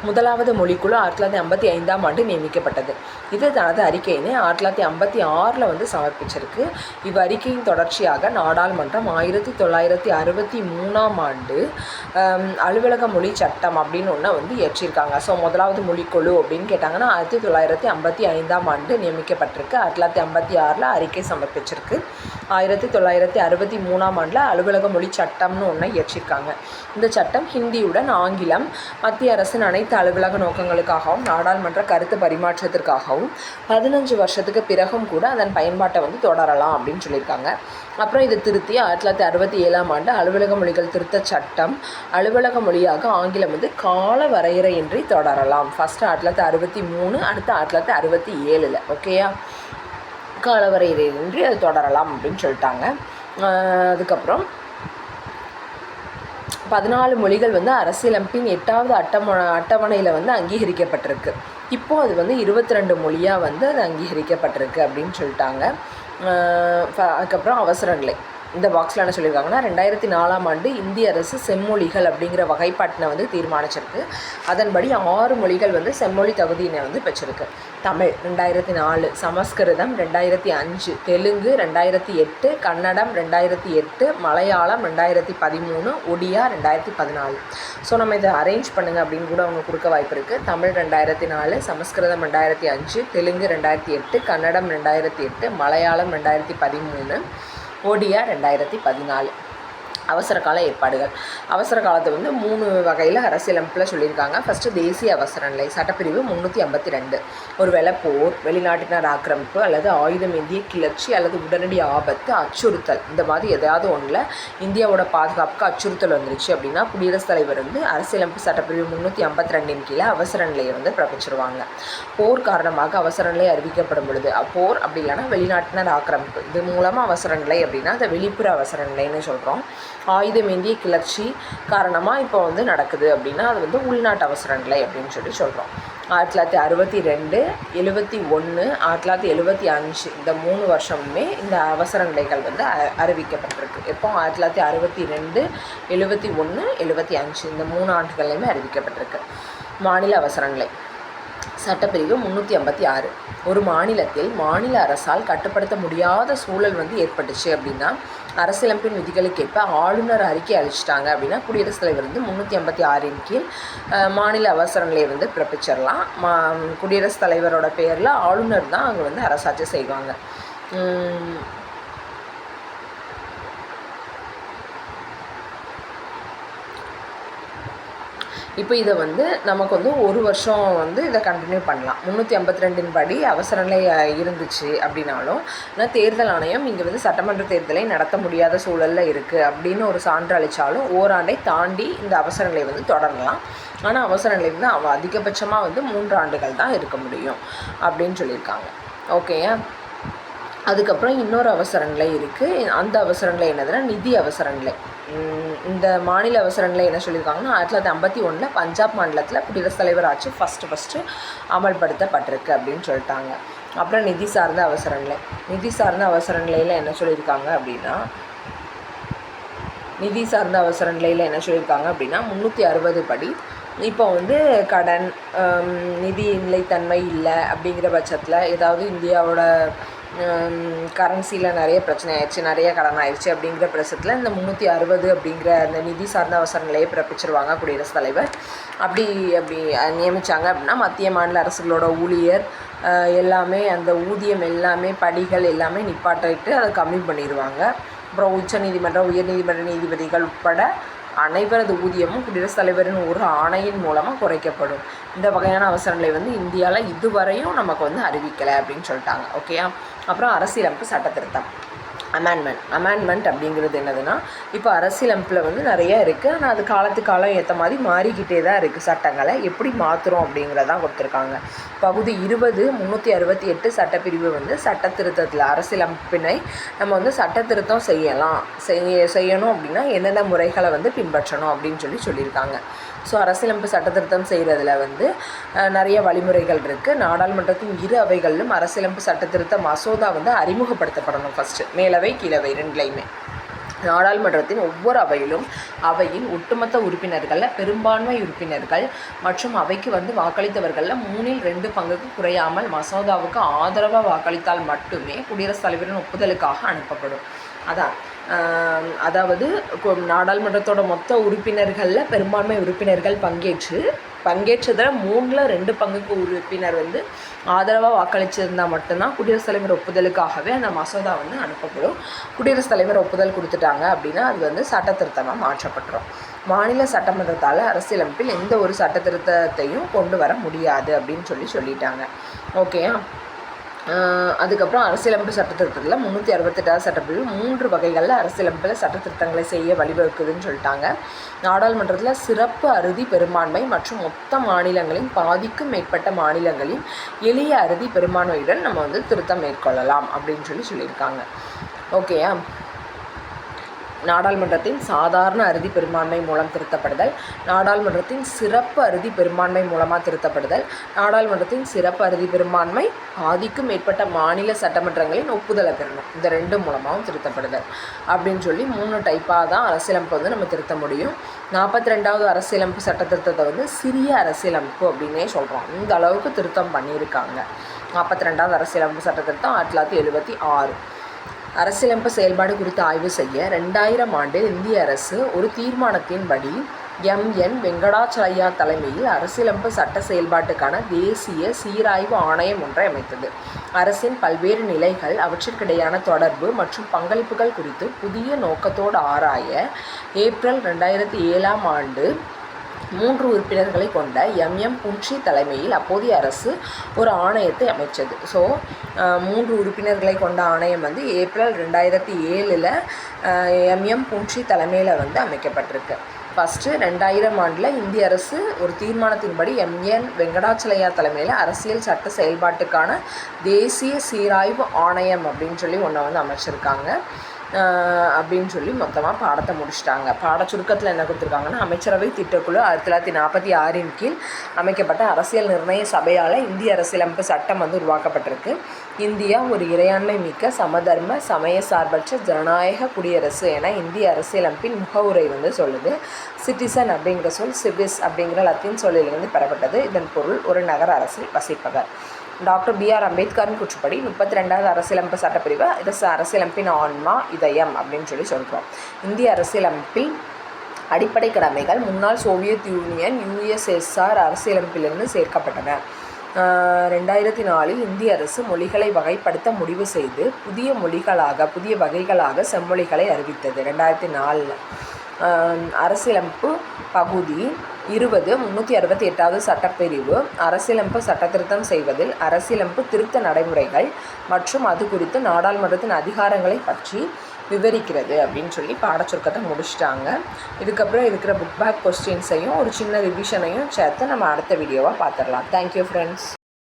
முதலாவது மொழிக்குழு 1955ஆம் ஆண்டு நியமிக்கப்பட்டது. இது தனது அறிக்கையினை 1956 வந்து சமர்ப்பிச்சிருக்கு. இவ்வறிக்கையின் தொடர்ச்சியாக நாடாளுமன்றம் 1963ஆம் ஆண்டு அலுவலக மொழி சட்டம் அப்படின்னு ஒன்று வந்து இயற்றியிருக்காங்க. ஸோ முதலாவது மொழிக்குழு அப்படின்னு கேட்டாங்கன்னா 1955ஆம் ஆண்டு நியமிக்கப்பட்டிருக்கு. 1956 அறிக்கை சமர்ப்பிச்சிருக்கு. 1963ஆம் ஆண்டில் அலுவலக மொழி சட்டம்னு ஒன்று இயற்றியிருக்காங்க. இந்த சட்டம் ஹிந்தியுடன் ஆங்கிலம் மத்திய அரசின் அனைத்து அலுவலக நோக்கங்களுக்காகவும் நாடாளுமன்ற கருத்து பரிமாற்றத்திற்காகவும் 15 வருஷத்துக்கு பிறகும் கூட அதன் பயன்பாட்டை வந்து தொடரலாம் அப்படின்னு சொல்லியிருக்காங்க. அப்புறம் இதை திருத்தி 1967ஆம் ஆண்டு அலுவலக மொழிகள் திருத்த சட்டம் அலுவலக மொழியாக ஆங்கிலம் வந்து கால வரையறையின்றி தொடரலாம். ஃபஸ்ட்டு 1963, அடுத்து 1967. ஓகேயா. கால வரையறையின்றி அது தொடரலாம் அப்படின்னு சொல்லிட்டாங்க. அதுக்கப்புறம் 14 மொழிகள் வந்து அரசியலமைப்பின் 8வது அட்டவணையில் வந்து அங்கீகரிக்கப்பட்டிருக்கு. இப்போது அது வந்து 22 மொழியாக வந்து அது அங்கீகரிக்கப்பட்டிருக்கு அப்படின்னு சொல்லிட்டாங்க. அதுக்கப்புறம் அவசர நிலை. இந்த பாக்ஸில் என்ன சொல்லியிருக்காங்கன்னா 2004ஆம் ஆண்டு இந்திய அரசு செம்மொழிகள் அப்படிங்கிற வகைப்பாட்டினை வந்து தீர்மானிச்சிருக்கு. அதன்படி 6 மொழிகள் வந்து செம்மொழி தகுதியினை வந்து பெற்றிருக்கு. தமிழ் 2004, சமஸ்கிருதம் 2005, தெலுங்கு 2008, கன்னடம் 2008, மலையாளம் 2013, ஒடியா 2014. ஸோ நம்ம இதை அரேஞ்ச் பண்ணுங்கள் அப்படின்னு கூட அவங்க கொடுக்க வாய்ப்பு இருக்குது. தமிழ் 2004, சமஸ்கிருதம் 2005, தெலுங்கு 2008, கன்னடம் 2008, மலையாளம் 2013, ஒடியா 2014. அவசர கால ஏற்பாடுகள். அவசர காலத்தை வந்து 3 வகையில் அரசியலமைப்பில் சொல்லியிருக்காங்க. ஃபஸ்ட்டு தேசிய அவசர நிலை, சட்டப்பிரிவு 352. ஒருவேளை போர், வெளிநாட்டினர் ஆக்கிரமிப்பு அல்லது ஆயுதம் ஏந்திய கிளர்ச்சி அல்லது உடனடி ஆபத்து, அச்சுறுத்தல், இந்த மாதிரி எதாவது ஒன்றில் இந்தியாவோட பாதுகாப்புக்கு அச்சுறுத்தல் வந்துருச்சு அப்படின்னா குடியரசுத் தலைவர் வந்து அரசியலமைப்பு சட்டப்பிரிவு 352 கீழே அவசர நிலையை வந்து பிறப்பிச்சிருவாங்க. போர் காரணமாக அவசர நிலை அறிவிக்கப்படும் பொழுது, போர் அப்படி இல்லைன்னா வெளிநாட்டினர் ஆக்கிரமிப்பு, இது மூலமாக அவசர நிலை அப்படின்னா அதை வெளிப்புற அவசர நிலைன்னு சொல்கிறோம். ஆயுதம் ஏந்திய கிளர்ச்சி காரணமாக இப்போ வந்து நடக்குது அப்படின்னா அது வந்து உள்நாட்டு அவசர நிலை அப்படின்னு சொல்கிறோம். 1962, 71, 1975 இந்த 3 வருஷமுமே இந்த அவசர நிலைகள் வந்து அறிவிக்கப்பட்டிருக்கு. எப்போ 1962, 71, 75 இந்த 3 ஆண்டுகள்லையுமே அறிவிக்கப்பட்டிருக்கு. மாநில அவசர நிலை சட்டப்பிரிவு 356. ஒரு மாநிலத்தில் மாநில அரசால் கட்டுப்படுத்த முடியாத சூழல் வந்து ஏற்பட்டுச்சு அப்படின்னா அரசியலமைப்பின் விதிகளுக்கேற்ப ஆளுநர் அறிக்கை அளிச்சிட்டாங்க அப்படின்னா குடியரசுத் தலைவர் வந்து 356 கீழ் மாநில அவசர நிலையை வந்து பிறப்பிச்சிடலாம். குடியரசுத் தலைவரோட பேரில் ஆளுநர் தான் அங்கே வந்து அரசாட்சி செய்வாங்க. இப்போ இதை வந்து நமக்கு வந்து 1 வருஷம் வந்து இதை கண்டினியூ பண்ணலாம். 352 படி அவசர நிலை இருந்துச்சு அப்படின்னாலும் ஆனால் தேர்தல் ஆணையம் இங்கே வந்து சட்டமன்ற தேர்தலை நடத்த முடியாத சூழலில் இருக்குது அப்படின்னு ஒரு சான்று அளித்தாலும் ஓராண்டை தாண்டி இந்த அவசர நிலை வந்து தொடரலாம். ஆனால் அவசர நிலை வந்து அதிகபட்சமாக வந்து 3 ஆண்டுகள் தான் இருக்க முடியும் அப்படின்னு சொல்லியிருக்காங்க. ஓகேயா. அதுக்கப்புறம் இன்னொரு அவசர நிலை இருக்குது. அந்த அவசர நிலை என்னதுன்னா நிதி அவசர நிலை. இந்த மாநில அவசர நிலை என்ன சொல்லியிருக்காங்கன்னா 1951 பஞ்சாப் மாநிலத்தில் குடியரசுத் தலைவர் ஆட்சி ஃபஸ்ட்டு அமல்படுத்தப்பட்டிருக்கு அப்படின்னு சொல்லிட்டாங்க. அப்புறம் நிதி சார்ந்த அவசர நிலை. நிதி சார்ந்த அவசர நிலையில் என்ன சொல்லியிருக்காங்க அப்படின்னா 360 படி இப்போ வந்து கடன், நிதி நிலைத்தன்மை இல்லை அப்படிங்கிற பட்சத்தில் ஏதாவது இந்தியாவோட கரன்சியில் நிறைய பிரச்சனை ஆயிடுச்சு, நிறைய கடன் ஆயிடுச்சு அப்படிங்கிற பட்சத்தில் இந்த 360 அப்படிங்கிற அந்த நிதி சார்ந்த அவசர நிலையை பிறப்பிச்சிருவாங்க குடியரசுத் தலைவர். அப்படி நியமித்தாங்க அப்படின்னா மத்திய மாநில அரசுகளோட ஊழியர் எல்லாமே அந்த ஊதியம் எல்லாமே படிகள் எல்லாமே நிப்பாட்டிட்டு அதை கம்மி பண்ணிடுவாங்க. அப்புறம் உச்சநீதிமன்ற, உயர்நீதிமன்ற நீதிபதிகள் உட்பட அனைவரது ஊதியமும் குடியரசுத் தலைவரின் ஒரு ஆணையின் மூலமாக குறைக்கப்படும். இந்த வகையான அவசர நிலை வந்து இந்தியாவில் இதுவரையும் நமக்கு வந்து அறிவிக்கலை அப்படின்னு சொல்லிட்டாங்க. ஓகேயா. அப்புறம் அரசியலமைப்பு சட்ட திருத்தம், அமெண்ட்மெண்ட் அப்படிங்கிறது என்னதுன்னா இப்போ அரசியலமைப்பில் வந்து நிறைய இருக்குது. ஆனால் அது காலத்துக்கு காலம் ஏற்ற மாதிரி மாறிக்கிட்டே தான் இருக்குது. சட்டங்களை எப்படி மாற்றுறோம் அப்படிங்கிறதான் கொடுத்துருக்காங்க. பகுதி 20 368 சட்டப்பிரிவு வந்து சட்ட திருத்தத்தில் அரசியலமைப்பினை நம்ம வந்து சட்ட திருத்தம் செய்யணும் அப்படின்னா என்னென்ன முறைகளை வந்து பின்பற்றணும் அப்படின்னு சொல்லியிருக்காங்க. ஸோ அரசியலமைப்பு சட்டத்திருத்தம் செய்கிறதுல வந்து நிறைய வழிமுறைகள் இருக்குது. நாடாளுமன்றத்தின் 2 அவைகளிலும் அரசியலமைப்பு சட்டத்திருத்த மசோதா வந்து அறிமுகப்படுத்தப்படணும். ஃபஸ்ட்டு மேலவை கீழவை 2லையுமே. நாடாளுமன்றத்தின் ஒவ்வொரு அவையிலும் அவையின் ஒட்டுமொத்த உறுப்பினர்களில் பெரும்பான்மை உறுப்பினர்கள் மற்றும் அவைக்கு வந்து வாக்களித்தவர்களில் 2 பங்குக்கு குறையாமல் மசோதாவுக்கு ஆதரவாக வாக்களித்தால் மட்டுமே குடியரசுத் தலைவரின் ஒப்புதலுக்காக அனுப்பப்படும். அதாவது நாடாளுமன்றத்தோட மொத்த உறுப்பினர்களில் பெரும்பான்மை உறுப்பினர்கள் பங்கேற்றதில் 2 பங்குக்கு உறுப்பினர் வந்து ஆதரவாக வாக்களிச்சிருந்தால் மட்டும்தான் குடியரசுத் தலைவர் ஒப்புதலுக்காகவே அந்த மசோதா வந்து அனுப்பப்படும். குடியரசுத் தலைவர் ஒப்புதல் கொடுத்துட்டாங்க அப்படின்னா அது வந்து சட்ட திருத்தமாக மாற்றப்பட்டுரும். மாநில சட்டமன்றத்தால் அரசியலமைப்பில் எந்த ஒரு சட்ட திருத்தத்தையும் கொண்டு வர முடியாது அப்படின்னு சொல்லிட்டாங்க. ஓகேயா. அதுக்கப்புறம் அரசியலமைப்பு சட்டத்திருத்தத்தில் 368 சட்டப்பிரிவு 3 வகைகளில் அரசியலமைப்பில் சட்டத்திருத்தங்களை செய்ய வழிவகுக்குதுன்னு சொல்லிட்டாங்க. நாடாளுமன்றத்தில் சிறப்பு அறுதி பெரும்பான்மை மற்றும் மொத்த மாநிலங்களின் பாதிக்கும் மேற்பட்ட மாநிலங்களின் எளிய அறுதி பெரும்பான்மையுடன் நம்ம வந்து திருத்தம் மேற்கொள்ளலாம் அப்படின்னு சொல்லியிருக்காங்க. ஓகேயா. நாடாளுமன்றத்தின் சாதாரண அறுதி பெரும்பான்மை மூலம் திருத்தப்படுதல், நாடாளுமன்றத்தின் சிறப்பு அறுதி பெரும்பான்மை மூலமாக திருத்தப்படுதல், நாடாளுமன்றத்தின் சிறப்பு அறுதி பெரும்பான்மை பாதிக்கும் மேற்பட்ட மாநில சட்டமன்றங்களின் ஒப்புதலை பெறணும். இந்த 2 மூலமாகவும் திருத்தப்படுதல் அப்படின்னு சொல்லி 3 டைப்பாக தான் அரசியலமைப்பு வந்து நம்ம திருத்த முடியும். 42வது அரசியலமைப்பு சட்ட திருத்தத்தை வந்து சிறிய அரசியலமைப்பு அப்படின்னே சொல்கிறோம். இந்த அளவுக்கு திருத்தம் பண்ணியிருக்காங்க. 42வது அரசியலமைப்பு சட்ட திருத்தம் 1976. அரசியலமைப்பு செயல்பாடு குறித்து ஆய்வு செய்ய 2000 ஆண்டு இந்திய அரசு ஒரு தீர்மானத்தின்படி எம்.என். வெங்கடாச்சலய்யா தலைமையில் அரசியலமைப்பு சட்ட செயல்பாட்டுக்கான தேசிய சீராய்வு ஆணையம் ஒன்றை அமைத்தது. அரசின் பல்வேறு நிலைகள், அவற்றிற்கிடையான தொடர்பு மற்றும் பங்களிப்புகள் குறித்து புதிய நோக்கத்தோடு ஆராய ஏப்ரல் 2007 ஆண்டு 3 உறுப்பினர்களை கொண்ட எம்.எம். புன்ஷி தலைமையில் அப்போதைய அரசு ஒரு ஆணையத்தை அமைச்சது. 3 உறுப்பினர்களை கொண்ட ஆணையம் வந்து ஏப்ரல் 2007 எம்.எம். புன்ஷி தலைமையில் வந்து அமைக்கப்பட்டிருக்கு. ஃபஸ்ட்டு 2000 ஆண்டில் இந்திய அரசு ஒரு தீர்மானத்தின்படி எம்.என். வெங்கடாச்சலய்யா தலைமையில் அரசியல் சட்ட செயல்பாட்டுக்கான தேசிய சீராய்வு ஆணையம் அப்படின்னு சொல்லி ஒன்றை வந்து அமைச்சிருக்காங்க. அப்படின்னு சொல்லி மொத்தமாக பாடத்தை முடிச்சிட்டாங்க. பாட சுருக்கத்தில் என்ன கொடுத்துருக்காங்கன்னா, அமைச்சரவை திட்டக்குழு 1946 கீழ் அமைக்கப்பட்ட அரசியல் நிர்ணய சபையால் இந்திய அரசியலமைப்பு சட்டம் வந்து உருவாக்கப்பட்டிருக்கு. இந்தியா ஒரு இறையாண்மை மிக்க சமதர்ம சமய சார்பற்ற ஜனநாயக குடியரசு என இந்திய அரசியலமைப்பின் முகவுரை வந்து சொல்லுது. சிட்டிசன் அப்படிங்கிற சொல் சிவிஸ் அப்படிங்கிற லத்தீன் சொல்லிலிருந்து பெறப்பட்டது. இதன் பொருள் ஒரு நகர அரசில் வசிப்பவர். Doctor B.R. அம்பேத்கரின் கூற்றுப்படி 32வது அரசியலமைப்பு சட்டப்பிரிவு இது அரசியலமைப்பின் ஆன்மா, இதயம் அப்படின்னு சொல்லி சொல்கிறோம். இந்திய அரசியலமைப்பில் அடிப்படை கடமைகள் முன்னாள் சோவியத் யூனியன் USSR அரசியலமைப்பிலிருந்து சேர்க்கப்பட்டன. 2004 இந்திய அரசு மொழிகளை வகைப்படுத்த முடிவு செய்து புதிய வகைகளாக செம்மொழிகளை அறிவித்தது. 2004 அரசியலமைப்பு பகுதி 20 368வது சட்டப்பிரிவு அரசியலமைப்பு சட்டத்திருத்தம் செய்வதில் அரசியலமைப்பு திருத்த நடைமுறைகள் மற்றும் அது குறித்து நாடாளுமன்றத்தின் அதிகாரங்களை பற்றி விவரிக்கிறது அப்படின்னு சொல்லி பாடச்சுருக்கத்தை முடிச்சிட்டாங்க. இதுக்கப்புறம் இருக்கிற புக் பேக் கொஸ்டின்ஸையும் ஒரு சின்ன ரிவிஷனையும் சேர்த்து நம்ம அடுத்த வீடியோவாக பார்த்துடலாம். Thank you friends.